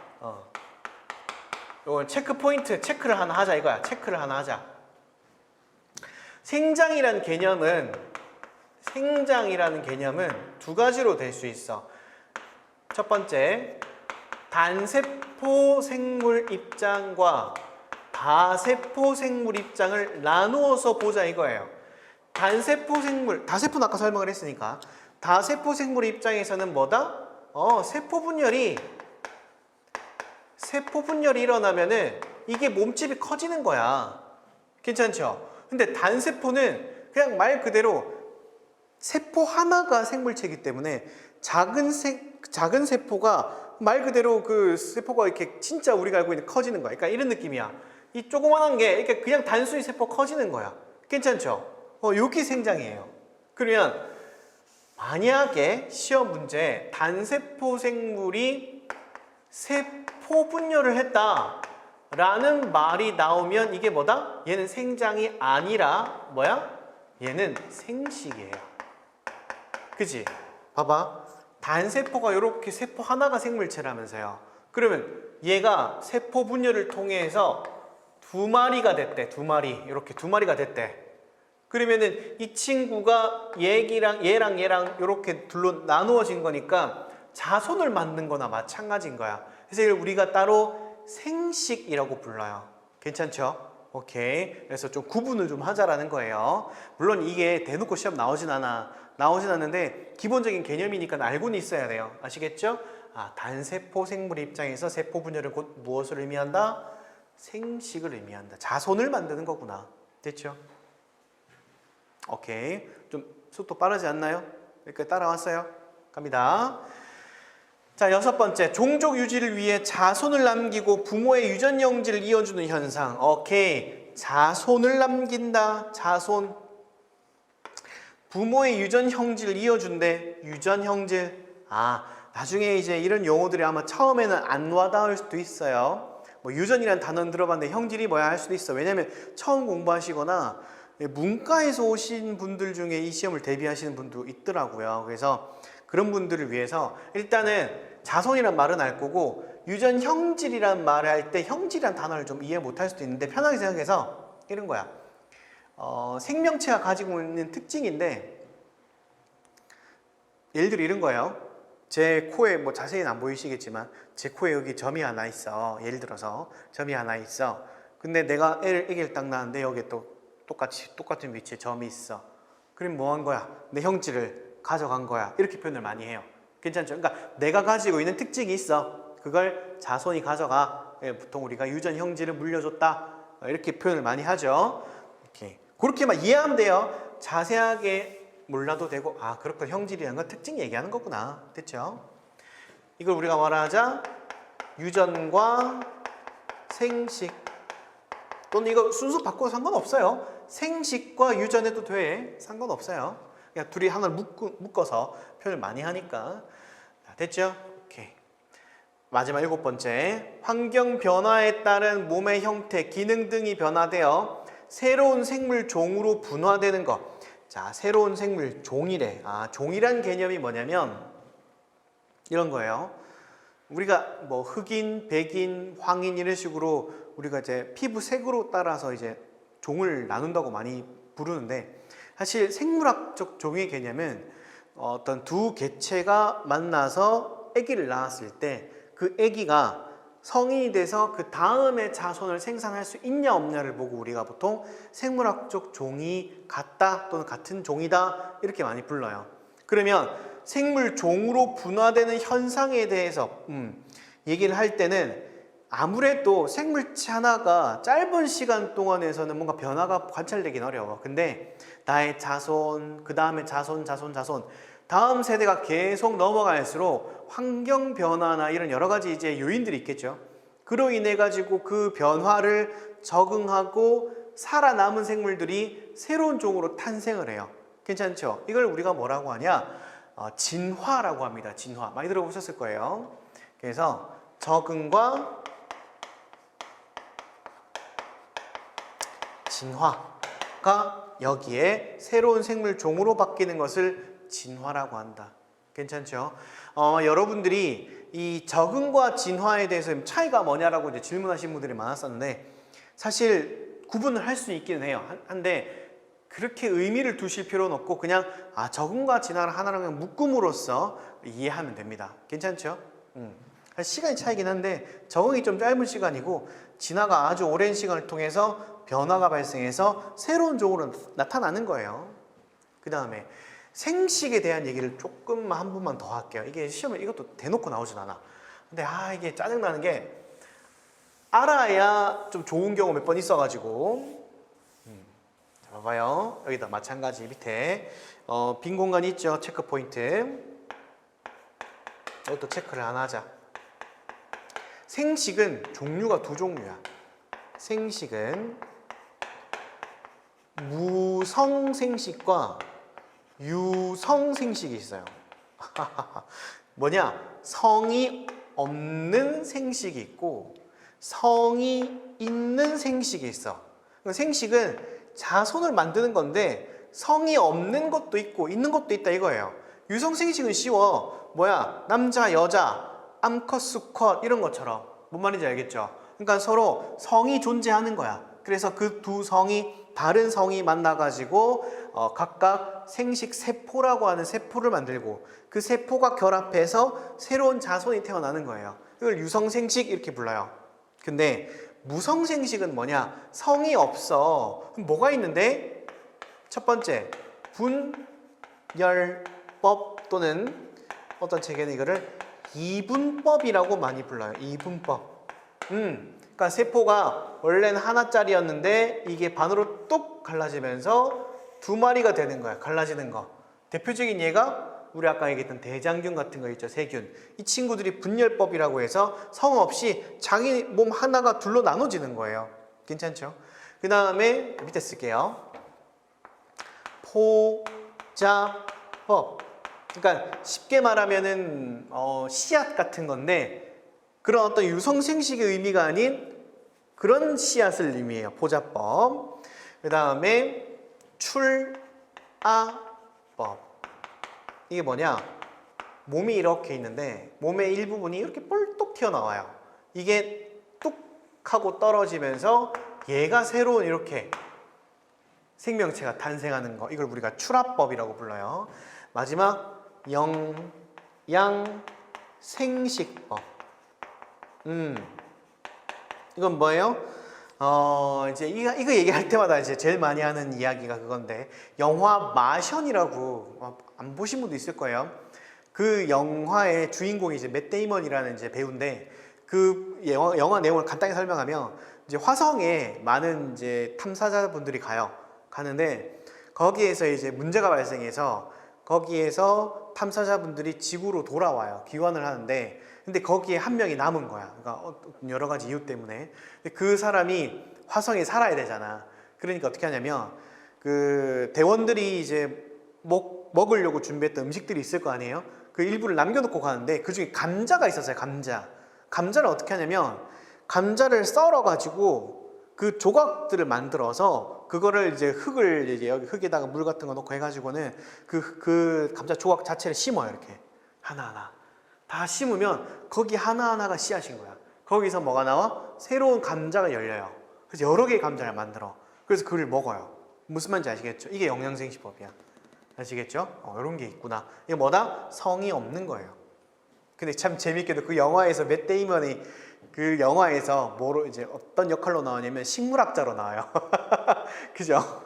이거 체크 포인트 체크를 하나 하자 이거야. 체크를 하나 하자. 생장이라는 개념은 두 가지로 될 수 있어. 첫 번째, 단세포 생물 입장과 다세포 생물 입장을 나누어서 보자 이거예요. 다세포는 아까 설명을 했으니까 다세포 생물 입장에서는 뭐다? 세포 분열이 일어나면은 이게 몸집이 커지는 거야. 괜찮죠? 근데 단세포는 그냥 말 그대로 세포 하나가 생물체이기 때문에 작은 세포가 말 그대로 그 세포가 이렇게 진짜 우리가 알고 있는 커지는 거야. 그러니까 이런 느낌이야. 이 조그만한 게 이렇게 그냥 단순히 세포 커지는 거야. 괜찮죠? 여기 생장이에요. 그러면 만약에 시험 문제 단세포 생물이 세포 분열을 했다 라는 말이 나오면 이게 뭐다? 얘는 생장이 아니라 뭐야? 얘는 생식이에요. 그지? 봐봐. 단세포가 이렇게 세포 하나가 생물체라면서요. 그러면 얘가 세포 분열을 통해서 두 마리가 됐대. 두 마리. 이렇게 두 마리가 됐대. 그러면은 이 친구가 얘랑 이렇게 둘로 나누어진 거니까 자손을 만든 거나 마찬가지인 거야. 그래서 이걸 우리가 따로 생식이라고 불러요. 괜찮죠? 오케이. 그래서 좀 구분을 좀 하자라는 거예요. 물론 이게 대놓고 시험 나오진 않는데 기본적인 개념이니까 알고는 있어야 돼요. 아시겠죠? 단세포 생물 입장에서 세포 분열은 곧 무엇을 의미한다? 생식을 의미한다. 자손을 만드는 거구나. 됐죠? 오케이. 좀 속도 빠르지 않나요? 여기까지 따라왔어요? 갑니다. 자, 6번째. 종족 유지를 위해 자손을 남기고 부모의 유전 형질을 이어주는 현상. 오케이. 자손을 남긴다. 자손. 부모의 유전 형질을 이어준대. 유전 형질. 나중에 이제 이런 용어들이 아마 처음에는 안 와닿을 수도 있어요. 뭐 유전이라는 단어는 들어봤는데 형질이 뭐야 할 수도 있어. 왜냐면 처음 공부하시거나 문과에서 오신 분들 중에 이 시험을 대비하시는 분도 있더라고요. 그래서 그런 분들을 위해서 일단은 자손이란 말은 알 거고 유전 형질이란 말을 할 때 형질이란 단어를 좀 이해 못할 수도 있는데 편하게 생각해서 이런 거야. 생명체가 가지고 있는 특징인데 예를 들어 이런 거예요. 제 코에 뭐 자세히는 안 보이시겠지만 제 코에 여기 점이 하나 있어. 예를 들어서 점이 하나 있어. 근데 내가 애기를 딱 낳았는데 여기에 또 똑같은 위치에 점이 있어. 그럼 뭐 한 거야? 내 형질을 가져간 거야. 이렇게 표현을 많이 해요. 괜찮죠? 그러니까 내가 가지고 있는 특징이 있어. 그걸 자손이 가져가. 보통 우리가 유전 형질을 물려줬다. 이렇게 표현을 많이 하죠. 이렇게 그렇게만 이해하면 돼요. 자세하게 몰라도 되고 그렇군. 형질이라는 건 특징 얘기하는 거구나. 됐죠? 이걸 우리가 뭐라 하자? 유전과 생식. 또는 이거 순서 바꿔도 상관없어요. 생식과 유전해도 돼. 상관없어요. 그냥 둘이 하나를 묶어서 표현을 많이 하니까. 됐죠? 오케이. 마지막 7번째. 환경 변화에 따른 몸의 형태, 기능 등이 변화되어 새로운 생물 종으로 분화되는 것. 자, 새로운 생물 종이래. 종이란 개념이 뭐냐면 이런 거예요. 우리가 뭐 흑인, 백인, 황인 이런 식으로 우리가 이제 피부색으로 따라서 이제 종을 나눈다고 많이 부르는데 사실 생물학적 종의 개념은 어떤 두 개체가 만나서 아기를 낳았을 때 그 아기가 성인이 돼서 그 다음에 자손을 생산할 수 있냐 없냐를 보고 우리가 보통 생물학적 종이 같다 또는 같은 종이다 이렇게 많이 불러요. 그러면 생물 종으로 분화되는 현상에 대해서 얘기를 할 때는 아무래도 생물체 하나가 짧은 시간 동안에서는 뭔가 변화가 관찰되긴 어려워. 근데 나의 자손, 그 다음에 자손, 다음 세대가 계속 넘어갈수록 환경 변화나 이런 여러 가지 이제 요인들이 있겠죠. 그로 인해 가지고 그 변화를 적응하고 살아남은 생물들이 새로운 종으로 탄생을 해요. 괜찮죠? 이걸 우리가 뭐라고 하냐? 진화라고 합니다. 진화. 많이 들어보셨을 거예요. 그래서 적응과 진화가 여기에 새로운 생물 종으로 바뀌는 것을 진화라고 한다. 괜찮죠? 여러분들이 이 적응과 진화에 대해서 차이가 뭐냐라고 이제 질문하신 분들이 많았었는데 사실 구분을 할 수 있기는 해요. 한데 그렇게 의미를 두실 필요는 없고 그냥 적응과 진화를 하나로 그냥 묶음으로써 이해하면 됩니다. 괜찮죠? 시간이 차이긴 한데 적응이 좀 짧은 시간이고 진화가 아주 오랜 시간을 통해서 변화가 발생해서 새로운 종으로 나타나는 거예요. 그 다음에 생식에 대한 얘기를 조금만 한 번만 더 할게요. 이게 시험에 이것도 대놓고 나오진 않아. 근데 이게 짜증나는 게 알아야 좀 좋은 경우 몇 번 있어가지고 자, 봐봐요. 여기다 마찬가지 밑에 빈 공간이 있죠. 체크 포인트. 이것도 체크를 하나 하자. 생식은 종류가 두 종류야. 생식은 무성생식과 유성생식이 있어요. 뭐냐? 성이 없는 생식이 있고 성이 있는 생식이 있어. 생식은 자손을 만드는 건데 성이 없는 것도 있고 있는 것도 있다 이거예요. 유성생식은 쉬워. 뭐야? 남자, 여자, 암컷, 수컷 이런 것처럼. 뭔 말인지 알겠죠? 그러니까 서로 성이 존재하는 거야. 그래서 그 두 성이 다른 성이 만나가지고 각각 생식 세포라고 하는 세포를 만들고 그 세포가 결합해서 새로운 자손이 태어나는 거예요. 이걸 유성생식 이렇게 불러요. 근데 무성생식은 뭐냐? 성이 없어. 그럼 뭐가 있는데? 첫 번째, 분열법 또는 어떤 책에는 이거를 이분법이라고 많이 불러요. 이분법. 그러니까 세포가 원래는 하나짜리였는데 이게 반으로 뚝 갈라지면서 두 마리가 되는 거야. 갈라지는 거. 대표적인 예가 우리 아까 얘기했던 대장균 같은 거 있죠. 세균. 이 친구들이 분열법이라고 해서 성 없이 자기 몸 하나가 둘로 나눠지는 거예요. 괜찮죠? 그 다음에 밑에 쓸게요. 포자법. 그러니까 쉽게 말하면은 씨앗 같은 건데 그런 어떤 유성생식의 의미가 아닌 그런 씨앗을 의미해요. 포자법. 그 다음에 출아법. 이게 뭐냐? 몸이 이렇게 있는데 몸의 일부분이 이렇게 볼떡 튀어나와요. 이게 뚝 하고 떨어지면서 얘가 새로운 이렇게 생명체가 탄생하는 거. 이걸 우리가 출아법이라고 불러요. 마지막 영양생식법. 이건 뭐예요? 이제 이거 얘기할 때마다 이제 제일 많이 하는 이야기가 그건데 영화 마션이라고 안 보신 분도 있을 거예요. 그 영화의 주인공이 이제 맷 데이먼이라는 이제 배우인데 그 영화 내용을 간단히 설명하면 이제 화성에 많은 이제 탐사자분들이 가는데 거기에서 이제 문제가 발생해서 거기에서 탐사자분들이 지구로 돌아와요. 귀환을 하는데 근데 거기에 한 명이 남은 거야. 그러니까 여러 가지 이유 때문에. 근데 그 사람이 화성에 살아야 되잖아. 그러니까 어떻게 하냐면 그 대원들이 이제 먹으려고 준비했던 음식들이 있을 거 아니에요. 그 일부를 남겨놓고 가는데 그 중에 감자가 있었어요. 감자를 어떻게 하냐면 감자를 썰어가지고 그 조각들을 만들어서 그거를 이제 흙을 이제 여기 흙에다가 물 같은 거 넣고 해가지고는 그 감자 조각 자체를 심어요. 이렇게 하나하나. 다 심으면 거기 하나하나가 씨앗인 거야. 거기서 뭐가 나와? 새로운 감자가 열려요. 그래서 여러 개의 감자를 만들어. 그래서 그걸 먹어요. 무슨 말인지 아시겠죠? 이게 영양생식법이야. 아시겠죠? 이런 게 있구나. 이게 뭐다? 성이 없는 거예요. 근데 참 재밌게도 그 영화에서 맷 데이먼이 그 영화에서 뭐로 이제 어떤 역할로 나오냐면 식물학자로 나와요. 그죠?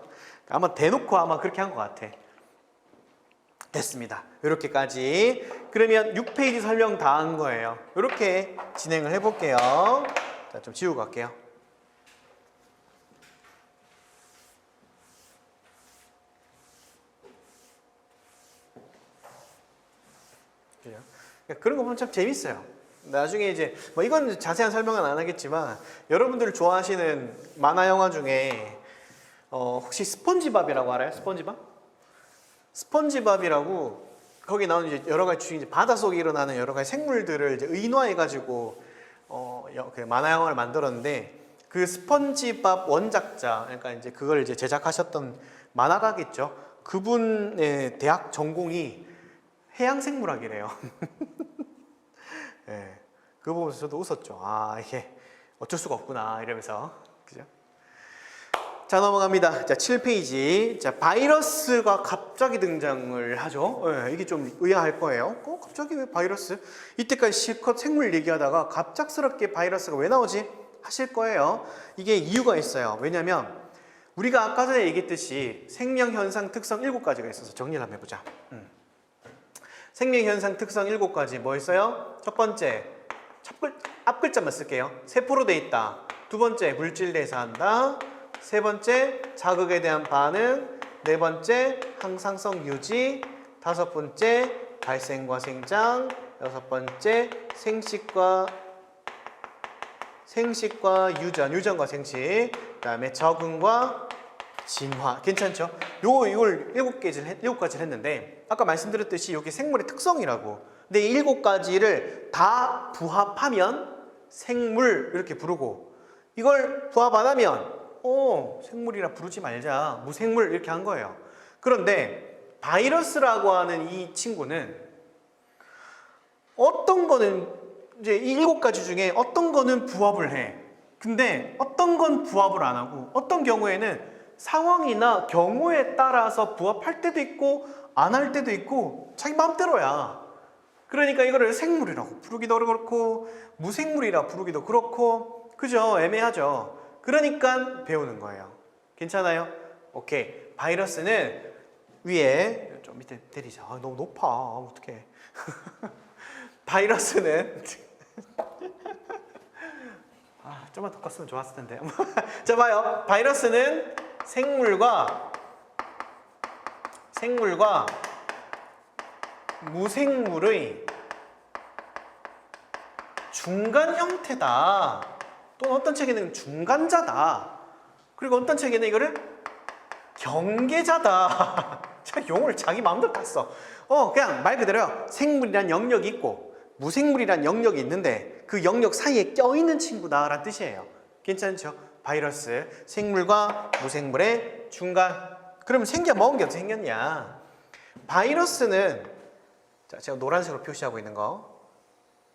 아마 대놓고 아마 그렇게 한 것 같아. 됐습니다. 이렇게까지. 그러면 6페이지 설명 다 한 거예요. 이렇게 진행을 해볼게요. 자, 좀 지우고 갈게요. 그런 거 보면 참 재밌어요. 나중에 이제 뭐 이건 자세한 설명은 안 하겠지만 여러분들 좋아하시는 만화 영화 중에 혹시 스폰지밥이라고 알아요? 스폰지밥이라고 거기 나오는 이제 여러 가지 주인 이제 바닷속에 일어나는 여러 가지 생물들을 이제 의노해 가지고 그 만화 영화를 만들었는데 그 스폰지밥 원작자 그러니까 이제 그걸 이제 제작하셨던 만화가겠죠. 그분의 대학 전공이 해양생물학이래요. 네, 그거 보면서 저도 웃었죠. 아, 이게 어쩔 수가 없구나 이러면서. 그죠? 자, 넘어갑니다. 자, 7페이지. 자, 바이러스가 갑자기 등장을 하죠. 네, 이게 좀 의아할 거예요. 갑자기 왜 바이러스? 이때까지 실컷 생물 얘기하다가 갑작스럽게 바이러스가 왜 나오지? 하실 거예요. 이게 이유가 있어요. 왜냐면 우리가 아까 전에 얘기했듯이 생명현상 특성 7가지가 있어서 정리를 한번 해보자. 생명현상 특성 7가지 뭐 있어요? 첫 번째, 앞글자만 쓸게요. 세포로 돼 있다. 두 번째, 물질 대사한다. 세 번째, 자극에 대한 반응. 네 번째, 항상성 유지. 다섯 번째, 발생과 생장. 여섯 번째, 생식과 유전과 생식. 그 다음에 적응과 진화. 괜찮죠? 이걸 7가지를 했는데 아까 말씀드렸듯이 이게 생물의 특성이라고. 근데 이 7가지를 다 부합하면 생물 이렇게 부르고 이걸 부합 안 하면 생물이라 부르지 말자. 무생물 이렇게 한 거예요. 그런데 바이러스라고 하는 이 친구는 어떤 거는 이제 이 7가지 중에 어떤 거는 부합을 해. 근데 어떤 건 부합을 안 하고 어떤 경우에는 상황이나 경우에 따라서 부합할 때도 있고 안 할 때도 있고 자기 마음대로야. 그러니까 이거를 생물이라고 부르기도 그렇고 무생물이라 부르기도 그렇고 그죠? 애매하죠? 그러니까 배우는 거예요. 괜찮아요? 오케이. 바이러스는 위에 좀 밑에 때리자. 너무 높아. 어떡해. 바이러스는 좀만 더 컸으면 좋았을 텐데. 자, 봐요. 바이러스는 생물과 무생물의 중간 형태다. 또는 어떤 책에는 중간자다. 그리고 어떤 책에는 이거를 경계자다. 용어를 자기 마음대로 다 써. 그냥 말 그대로 생물이란 영역이 있고 무생물이란 영역이 있는데 그 영역 사이에 껴있는 친구다라는 뜻이에요. 괜찮죠? 바이러스, 생물과 무생물의 중간. 그러면 생겨 먹은 게 어떻게 생겼냐? 바이러스는 제가 노란색으로 표시하고 있는 거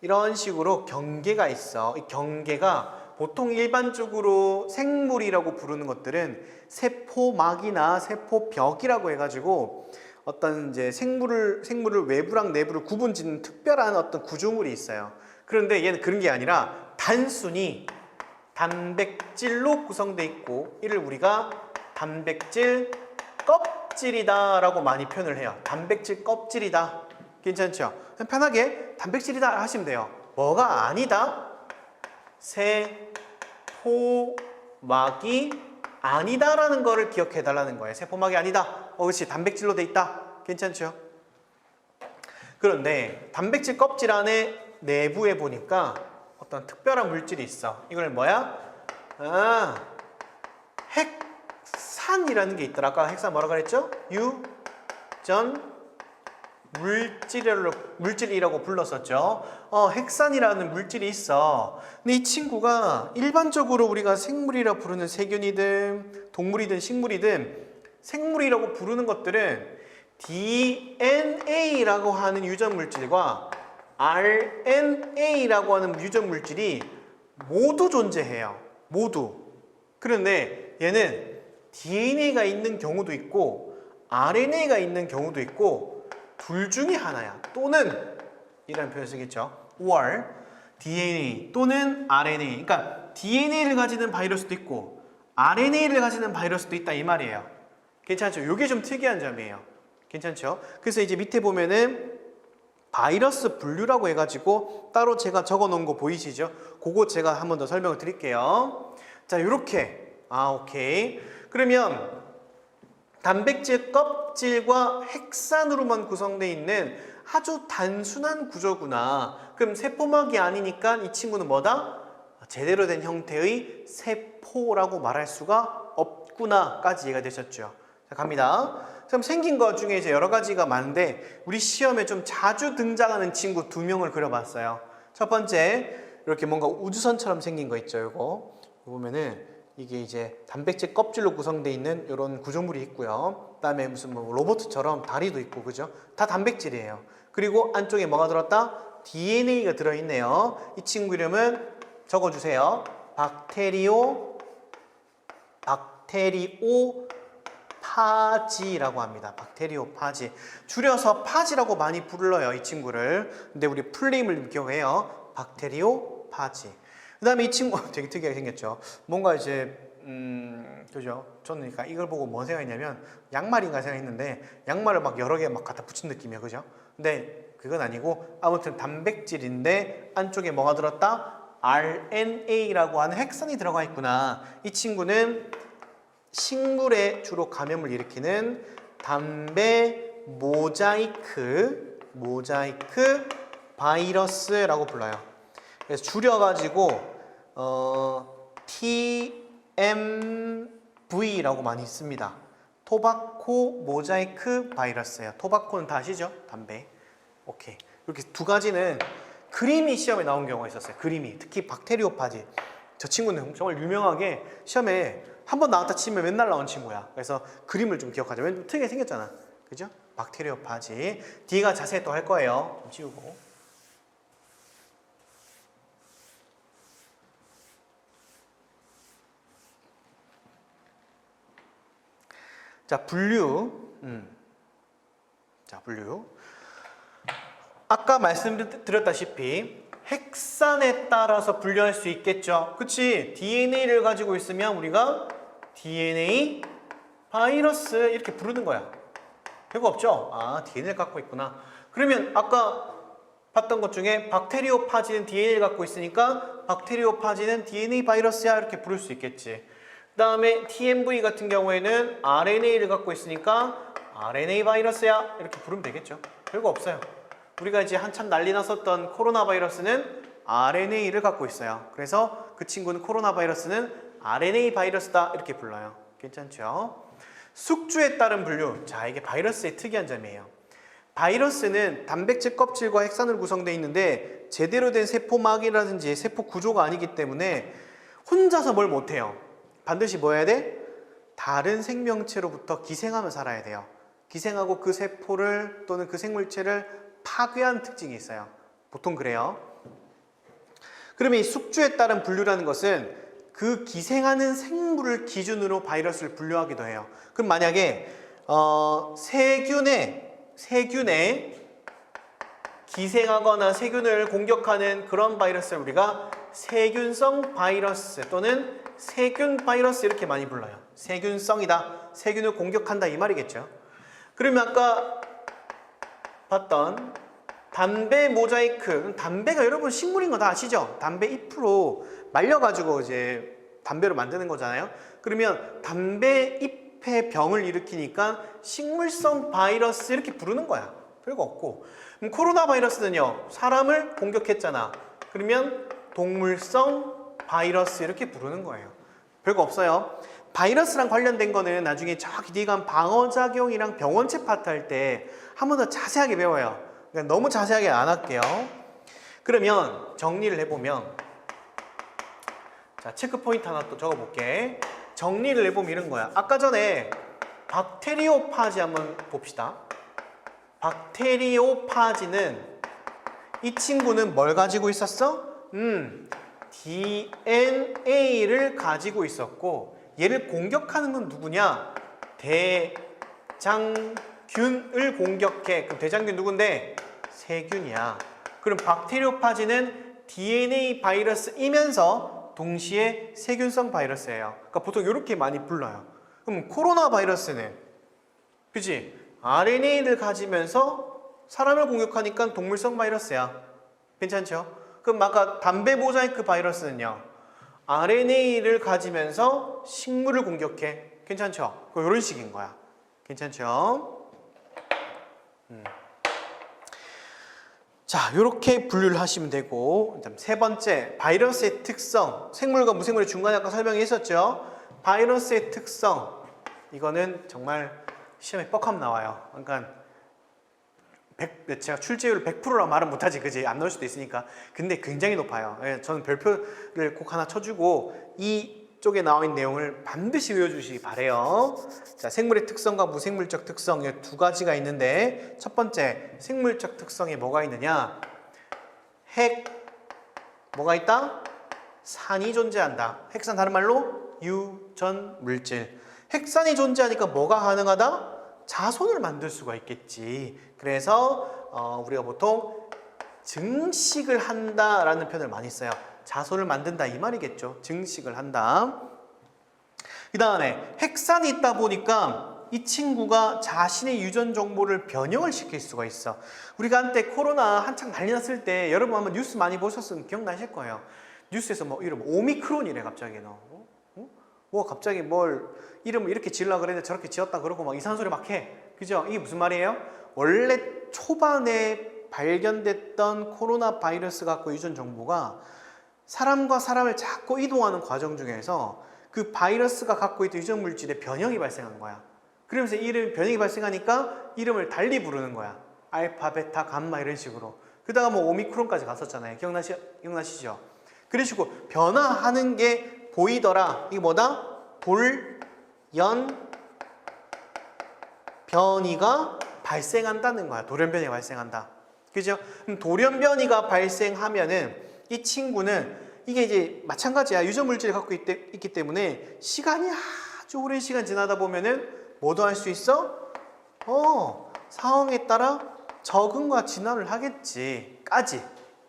이런 식으로 경계가 있어. 이 경계가 보통 일반적으로 생물이라고 부르는 것들은 세포막이나 세포벽이라고 해가지고 어떤 이제 생물을 외부랑 내부를 구분짓는 특별한 어떤 구조물이 있어요. 그런데 얘는 그런 게 아니라 단순히 단백질로 구성되어 있고 이를 우리가 단백질 껍질이다 라고 많이 표현을 해요. 단백질 껍질이다. 괜찮죠? 편하게 단백질이다 하시면 돼요. 뭐가 아니다? 세포막이 아니다라는 거를 기억해 달라는 거예요. 세포막이 아니다. 그렇지. 단백질로 돼 있다. 괜찮죠? 그런데 단백질 껍질 안에 내부에 보니까 어떤 특별한 물질이 있어. 이걸 뭐야? 핵산이라는 게 있더라. 아까 핵산 뭐라고 그랬죠? 유전 물질이라고 불렀었죠. 핵산이라는 물질이 있어. 근데 이 친구가 일반적으로 우리가 생물이라 부르는 세균이든 동물이든 식물이든 생물이라고 부르는 것들은 DNA라고 하는 유전 물질과 RNA라고 하는 유전 물질이 모두 존재해요. 모두. 그런데 얘는 DNA가 있는 경우도 있고 RNA가 있는 경우도 있고 둘 중에 하나야. 또는 이라는 표현을 쓰겠죠. or DNA 또는 RNA. 그러니까 DNA를 가지는 바이러스도 있고 RNA를 가지는 바이러스도 있다 이 말이에요. 괜찮죠? 이게 좀 특이한 점이에요. 괜찮죠? 그래서 이제 밑에 보면은 바이러스 분류라고 해가지고 따로 제가 적어 놓은 거 보이시죠? 그거 제가 한 번 더 설명을 드릴게요. 자, 요렇게. 오케이. 그러면 단백질 껍질과 핵산으로만 구성되어 있는 아주 단순한 구조구나. 그럼 세포막이 아니니까 이 친구는 뭐다? 제대로 된 형태의 세포라고 말할 수가 없구나까지 이해가 되셨죠? 자, 갑니다. 그럼 생긴 것 중에 이제 여러 가지가 많은데 우리 시험에 좀 자주 등장하는 친구 2명을 그려봤어요. 첫 번째, 이렇게 뭔가 우주선처럼 생긴 거 있죠, 이거. 보면은 이게 이제 단백질 껍질로 구성되어 있는 이런 구조물이 있고요. 그다음에 무슨 뭐 로봇처럼 다리도 있고, 그죠? 다 단백질이에요. 그리고 안쪽에 뭐가 들었다? DNA가 들어있네요. 이 친구 이름은 적어주세요. 박테리오파지라고 합니다. 박테리오파지. 줄여서 파지라고 많이 불러요, 이 친구를. 근데 우리 풀네임을 기억해요. 박테리오파지. 그 다음에 이 친구 되게 특이하게 생겼죠. 뭔가 이제 그죠? 저는 그러니까 이걸 보고 뭔 생각했냐면 양말인가 생각했는데 양말을 막 여러 개 막 갖다 붙인 느낌이야, 그죠? 근데 그건 아니고 아무튼 단백질인데 안쪽에 뭐가 들었다? RNA라고 하는 핵산이 들어가 있구나. 이 친구는 식물에 주로 감염을 일으키는 담배 모자이크 바이러스라고 불러요. 그래서 줄여가지고 TMB V라고 많이 씁니다. 토바코 모자이크 바이러스예요. 토바코는 다 아시죠? 담배. 오케이. 이렇게 두 가지는 그림이 시험에 나온 경우가 있었어요. 그림이. 특히 박테리오파지. 저 친구는 정말 유명하게 시험에 한 번 나왔다 치면 맨날 나온 친구야. 그래서 그림을 좀 기억하자. 왜냐면 특이하게 생겼잖아. 그죠? 박테리오파지. D가 자세히 또 할 거예요. 좀 지우고. 자, 분류. 자, 분류. 아까 말씀드렸다시피 핵산에 따라서 분류할 수 있겠죠. 그치? DNA를 가지고 있으면 우리가 DNA 바이러스 이렇게 부르는 거야. 별거 없죠? 아, DNA를 갖고 있구나. 그러면 아까 봤던 것 중에 박테리오파지는 DNA를 갖고 있으니까 박테리오파지는 DNA 바이러스야 이렇게 부를 수 있겠지. 그 다음에 TMV 같은 경우에는 RNA를 갖고 있으니까 RNA 바이러스야 이렇게 부르면 되겠죠. 별거 없어요. 우리가 이제 한참 난리 났었던 코로나 바이러스는 RNA를 갖고 있어요. 그래서 그 친구는 코로나 바이러스는 RNA 바이러스다 이렇게 불러요. 괜찮죠? 숙주에 따른 분류. 자, 이게 바이러스의 특이한 점이에요. 바이러스는 단백질 껍질과 핵산으로 구성되어 있는데 제대로 된 세포막이라든지 세포 구조가 아니기 때문에 혼자서 뭘 못해요. 반드시 뭐 해야 돼? 다른 생명체로부터 기생하며 살아야 돼요. 기생하고 그 세포를 또는 그 생물체를 파괴한 특징이 있어요. 보통 그래요. 그러면 이 숙주에 따른 분류라는 것은 그 기생하는 생물을 기준으로 바이러스를 분류하기도 해요. 그럼 만약에 세균에 기생하거나 세균을 공격하는 그런 바이러스를 우리가 세균성 바이러스 또는 세균 바이러스 이렇게 많이 불러요. 세균성이다. 세균을 공격한다 이 말이겠죠. 그러면 아까 봤던 담배 모자이크. 담배가 여러분 식물인 거 다 아시죠? 담배 잎으로 말려가지고 이제 담배로 만드는 거잖아요. 그러면 담배 잎에 병을 일으키니까 식물성 바이러스 이렇게 부르는 거야. 별거 없고. 그럼 코로나 바이러스는요. 사람을 공격했잖아. 그러면 동물성 바이러스 이렇게 부르는 거예요. 별거 없어요. 바이러스랑 관련된 거는 나중에 저기 뒤간 방어작용이랑 병원체 파트 할 때 한 번 더 자세하게 배워요. 그러니까 너무 자세하게 안 할게요. 그러면 정리를 해보면 자, 체크 포인트 하나 또 적어볼게. 정리를 해보면 이런 거야. 아까 전에 박테리오파지 한번 봅시다. 박테리오파지는 이 친구는 뭘 가지고 있었어? DNA를 가지고 있었고 얘를 공격하는 건 누구냐? 대장균을 공격해. 그럼 대장균 누군데? 세균이야. 그럼 박테리오파지는 DNA 바이러스이면서 동시에 세균성 바이러스예요. 그러니까 보통 이렇게 많이 불러요. 그럼 코로나 바이러스는 그치? RNA를 가지면서 사람을 공격하니까 동물성 바이러스야. 괜찮죠? 그럼 아까 담배 모자이크 바이러스는요. RNA를 가지면서 식물을 공격해. 괜찮죠? 이런 식인 거야. 괜찮죠? 자, 이렇게 분류를 하시면 되고, 세 번째, 바이러스의 특성. 생물과 무생물의 중간에 아까 설명했었죠? 바이러스의 특성. 이거는 정말 시험에 뻑하면 나와요. 그러니까 제가 출제율 100%라 말은 못하지, 그지? 안 나올 수도 있으니까. 근데 굉장히 높아요. 예, 저는 별표를 꼭 하나 쳐주고 이쪽에 나와 있는 내용을 반드시 외워주시기 바래요. 자, 생물의 특성과 무생물적 특성 이 두 가지가 있는데 첫 번째, 생물적 특성에 뭐가 있느냐? 뭐가 있다? 산이 존재한다. 핵산 다른 말로 유전 물질. 핵산이 존재하니까 뭐가 가능하다? 자손을 만들 수가 있겠지. 그래서 우리가 보통 증식을 한다라는 표현을 많이 써요. 자손을 만든다 이 말이겠죠. 증식을 한다. 그 다음에 핵산이 있다 보니까 이 친구가 자신의 유전 정보를 변형을 시킬 수가 있어. 우리가 한때 코로나 한창 난리 났을 때 여러분 한번 뉴스 많이 보셨으면 기억나실 거예요. 뉴스에서 뭐 이름 오미크론이래 갑자기 뭐 갑자기 뭘 이름을 이렇게 지으려고 그랬는데 저렇게 지었다 그러고 막 이상한 소리 막 해. 그죠? 이게 무슨 말이에요? 원래 초반에 발견됐던 코로나 바이러스 갖고 유전 정보가 사람과 사람을 자꾸 이동하는 과정 중에서 그 바이러스가 갖고 있던 유전 물질에 변형이 발생하는 거야. 그러면서 변형이 발생하니까 이름을 달리 부르는 거야. 알파, 베타, 감마 이런 식으로. 그다가 뭐 오미크론까지 갔었잖아요. 기억나시죠? 그러시고 변화하는 게 보이더라. 이게 뭐다? 돌연 변이가 발생한다는 거야. 돌연 변이가 발생한다. 그죠? 그럼 돌연 변이가 발생하면은 이 친구는 이게 이제 마찬가지야. 유전 물질을 갖고 있기 때문에 시간이 아주 오랜 시간 지나다 보면은 뭐도 할 수 있어? 상황에 따라 적응과 진화를 하겠지. 까지.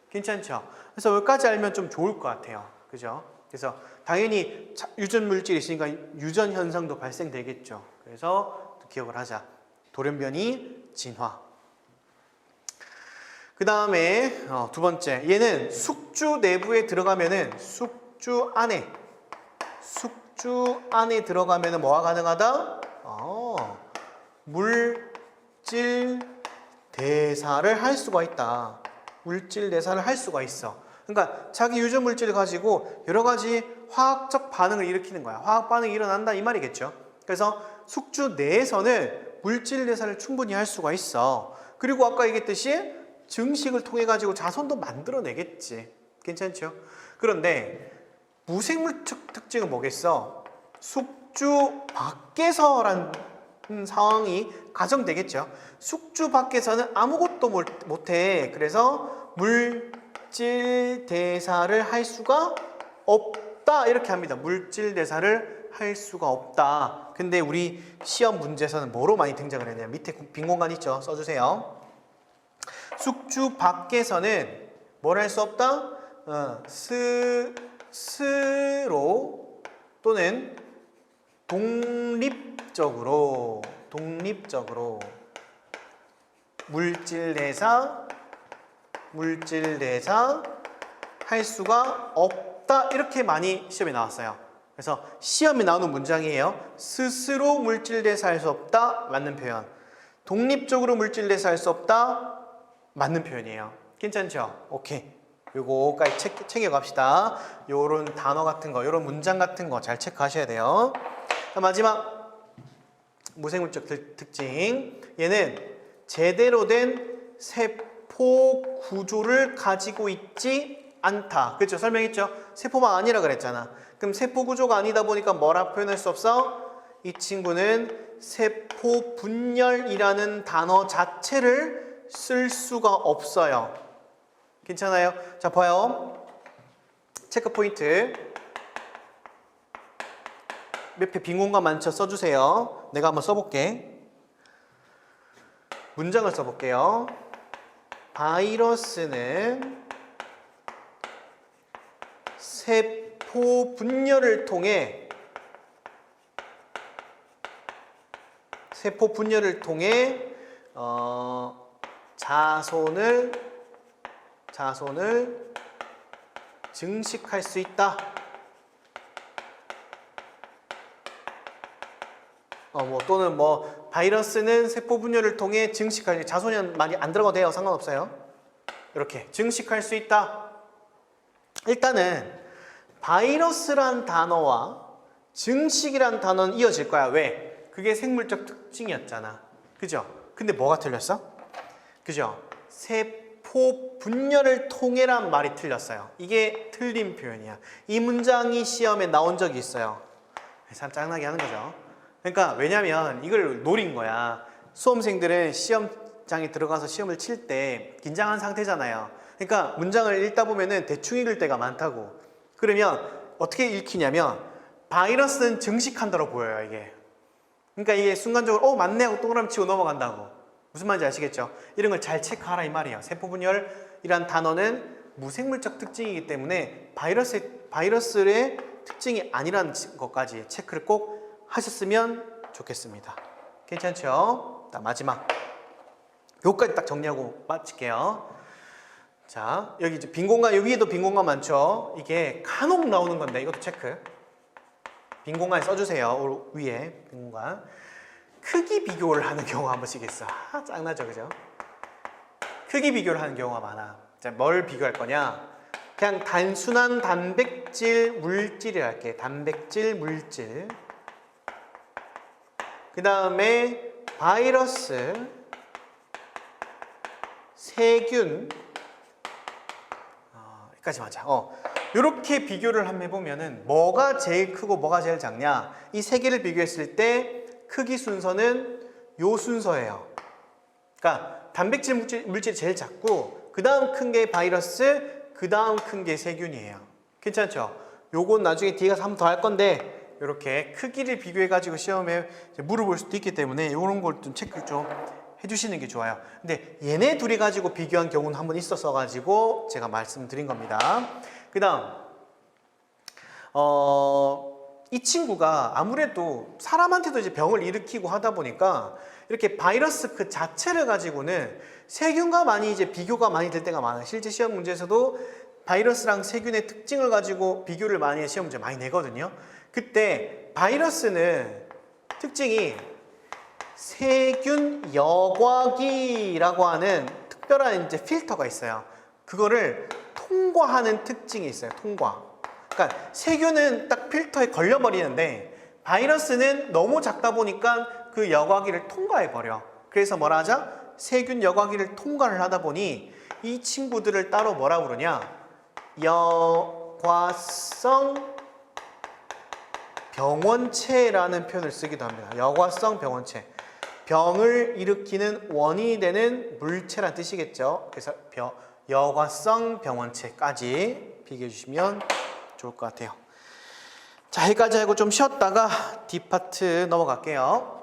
괜찮죠? 그래서 여기까지 알면 좀 좋을 것 같아요. 그죠? 그래서 당연히 유전 물질이 있으니까 유전 현상도 발생되겠죠. 그래서 기억을 하자. 돌연변이, 진화. 그 다음에 두 번째, 얘는 숙주 내부에 들어가면은 숙주 안에 들어가면은 뭐가 가능하다? 물질 대사를 할 수가 있다. 물질 대사를 할 수가 있어. 그러니까 자기 유전 물질을 가지고 여러 가지 화학적 반응을 일으키는 거야. 화학 반응이 일어난다 이 말이겠죠. 그래서 숙주 내에서는 물질 대사를 충분히 할 수가 있어. 그리고 아까 얘기했듯이 증식을 통해 가지고 자손도 만들어내겠지. 괜찮죠? 그런데 무생물적 특징은 뭐겠어? 숙주 밖에서라는 상황이 가정되겠죠. 숙주 밖에서는 아무것도 못해. 그래서 물질 대사를 할 수가 없다. 이렇게 합니다. 물질 대사를 할 수가 없다. 근데 우리 시험 문제에서는 뭐로 많이 등장을 했냐면 밑에 빈 공간 있죠? 써주세요. 숙주 밖에서는 뭘 할 수 없다? 스스로 또는 독립적으로 물질 대사 할 수가 없다. 이렇게 많이 시험에 나왔어요. 그래서 시험에 나오는 문장이에요. 스스로 물질 대사할 수 없다. 맞는 표현. 독립적으로 물질 대사할 수 없다. 맞는 표현이에요. 괜찮죠? 오케이. 요거까지 챙겨갑시다. 요런 단어 같은 거, 요런 문장 같은 거 잘 체크하셔야 돼요. 마지막 무생물적 특징. 얘는 제대로 된 세포 구조를 가지고 있지 않다. 그렇죠? 설명했죠? 세포만 아니라 그랬잖아. 그럼 세포 구조가 아니다 보니까 뭐라 표현할 수 없어? 이 친구는 세포 분열이라는 단어 자체를 쓸 수가 없어요. 괜찮아요? 자, 봐요. 체크 포인트. 옆에 빈 공간 많죠? 써주세요. 내가 한번 써볼게. 문장을 써볼게요. 바이러스는 세포 분열을 통해 자손을 증식할 수 있다. 또는 바이러스는 세포 분열을 통해 자손이 많이 안 들어가도 돼요. 상관없어요. 이렇게 증식할 수 있다. 일단은 바이러스란 단어와 증식이란 단어는 이어질 거야. 왜? 그게 생물적 특징이었잖아. 그죠? 근데 뭐가 틀렸어? 그죠? 세포 분열을 통해란 말이 틀렸어요. 이게 틀린 표현이야. 이 문장이 시험에 나온 적이 있어요. 참 짱나게 하는 거죠. 그러니까 왜냐면 이걸 노린 거야. 수험생들은 시험장에 들어가서 시험을 칠 때 긴장한 상태잖아요. 그러니까 문장을 읽다 보면은 대충 읽을 때가 많다고. 그러면 어떻게 읽히냐면 바이러스는 증식한다로 보여요, 이게. 그러니까 이게 순간적으로 맞네 하고 동그라미 치고 넘어간다고. 무슨 말인지 아시겠죠? 이런 걸 잘 체크하라 이 말이에요. 세포분열이란 단어는 무생물적 특징이기 때문에 바이러스의 특징이 아니라는 것까지 체크를 꼭 하셨으면 좋겠습니다. 괜찮죠? 마지막. 요까지 딱 정리하고 마칠게요. 자, 여기 이제 빈 공간, 여기 위에도 빈 공간 많죠? 이게 간혹 나오는 건데 이것도 체크. 빈 공간에 써주세요. 위에 빈 공간. 크기 비교를 하는 경우가 한 번씩 있어. 짱나죠, 그죠? 크기 비교를 하는 경우가 많아. 자, 뭘 비교할 거냐? 그냥 단순한 단백질 물질이라 할게. 단백질 물질. 그 다음에 바이러스, 세균, 여기까지 맞아. 이렇게 비교를 한번 해보면은 뭐가 제일 크고 뭐가 제일 작냐? 이 세 개를 비교했을 때 크기 순서는 요 순서예요. 그러니까 단백질 물질이 제일 작고 그 다음 큰 게 바이러스, 그 다음 큰 게 세균이에요. 괜찮죠? 요건 나중에 뒤에 가서 한 번 더 할 건데 이렇게 크기를 비교해 가지고 시험에 물어볼 수도 있기 때문에 이런 걸 좀 체크를 좀 해주시는 게 좋아요. 근데 얘네 둘이 가지고 비교한 경우는 한 번 있었어 가지고 제가 말씀드린 겁니다. 그 다음 이 친구가 아무래도 사람한테도 이제 병을 일으키고 하다 보니까 이렇게 바이러스 그 자체를 가지고는 세균과 많이 이제 비교가 많이 될 때가 많아요. 실제 시험 문제에서도 바이러스랑 세균의 특징을 가지고 비교를 많이 해 시험 문제 많이 내거든요. 그때 바이러스는 특징이 세균 여과기라고 하는 특별한 이제 필터가 있어요. 그거를 통과하는 특징이 있어요. 통과. 그러니까 세균은 딱 필터에 걸려버리는데 바이러스는 너무 작다 보니까 그 여과기를 통과해버려. 그래서 뭐라 하자? 세균 여과기를 통과를 하다 보니 이 친구들을 따로 뭐라 부르냐? 여과성 병원체라는 표현을 쓰기도 합니다. 여과성 병원체. 병을 일으키는 원인이 되는 물체란 뜻이겠죠. 그래서 여과성 병원체까지 비교해 주시면 좋을 것 같아요. 자, 여기까지 하고 좀 쉬었다가 D파트 넘어갈게요.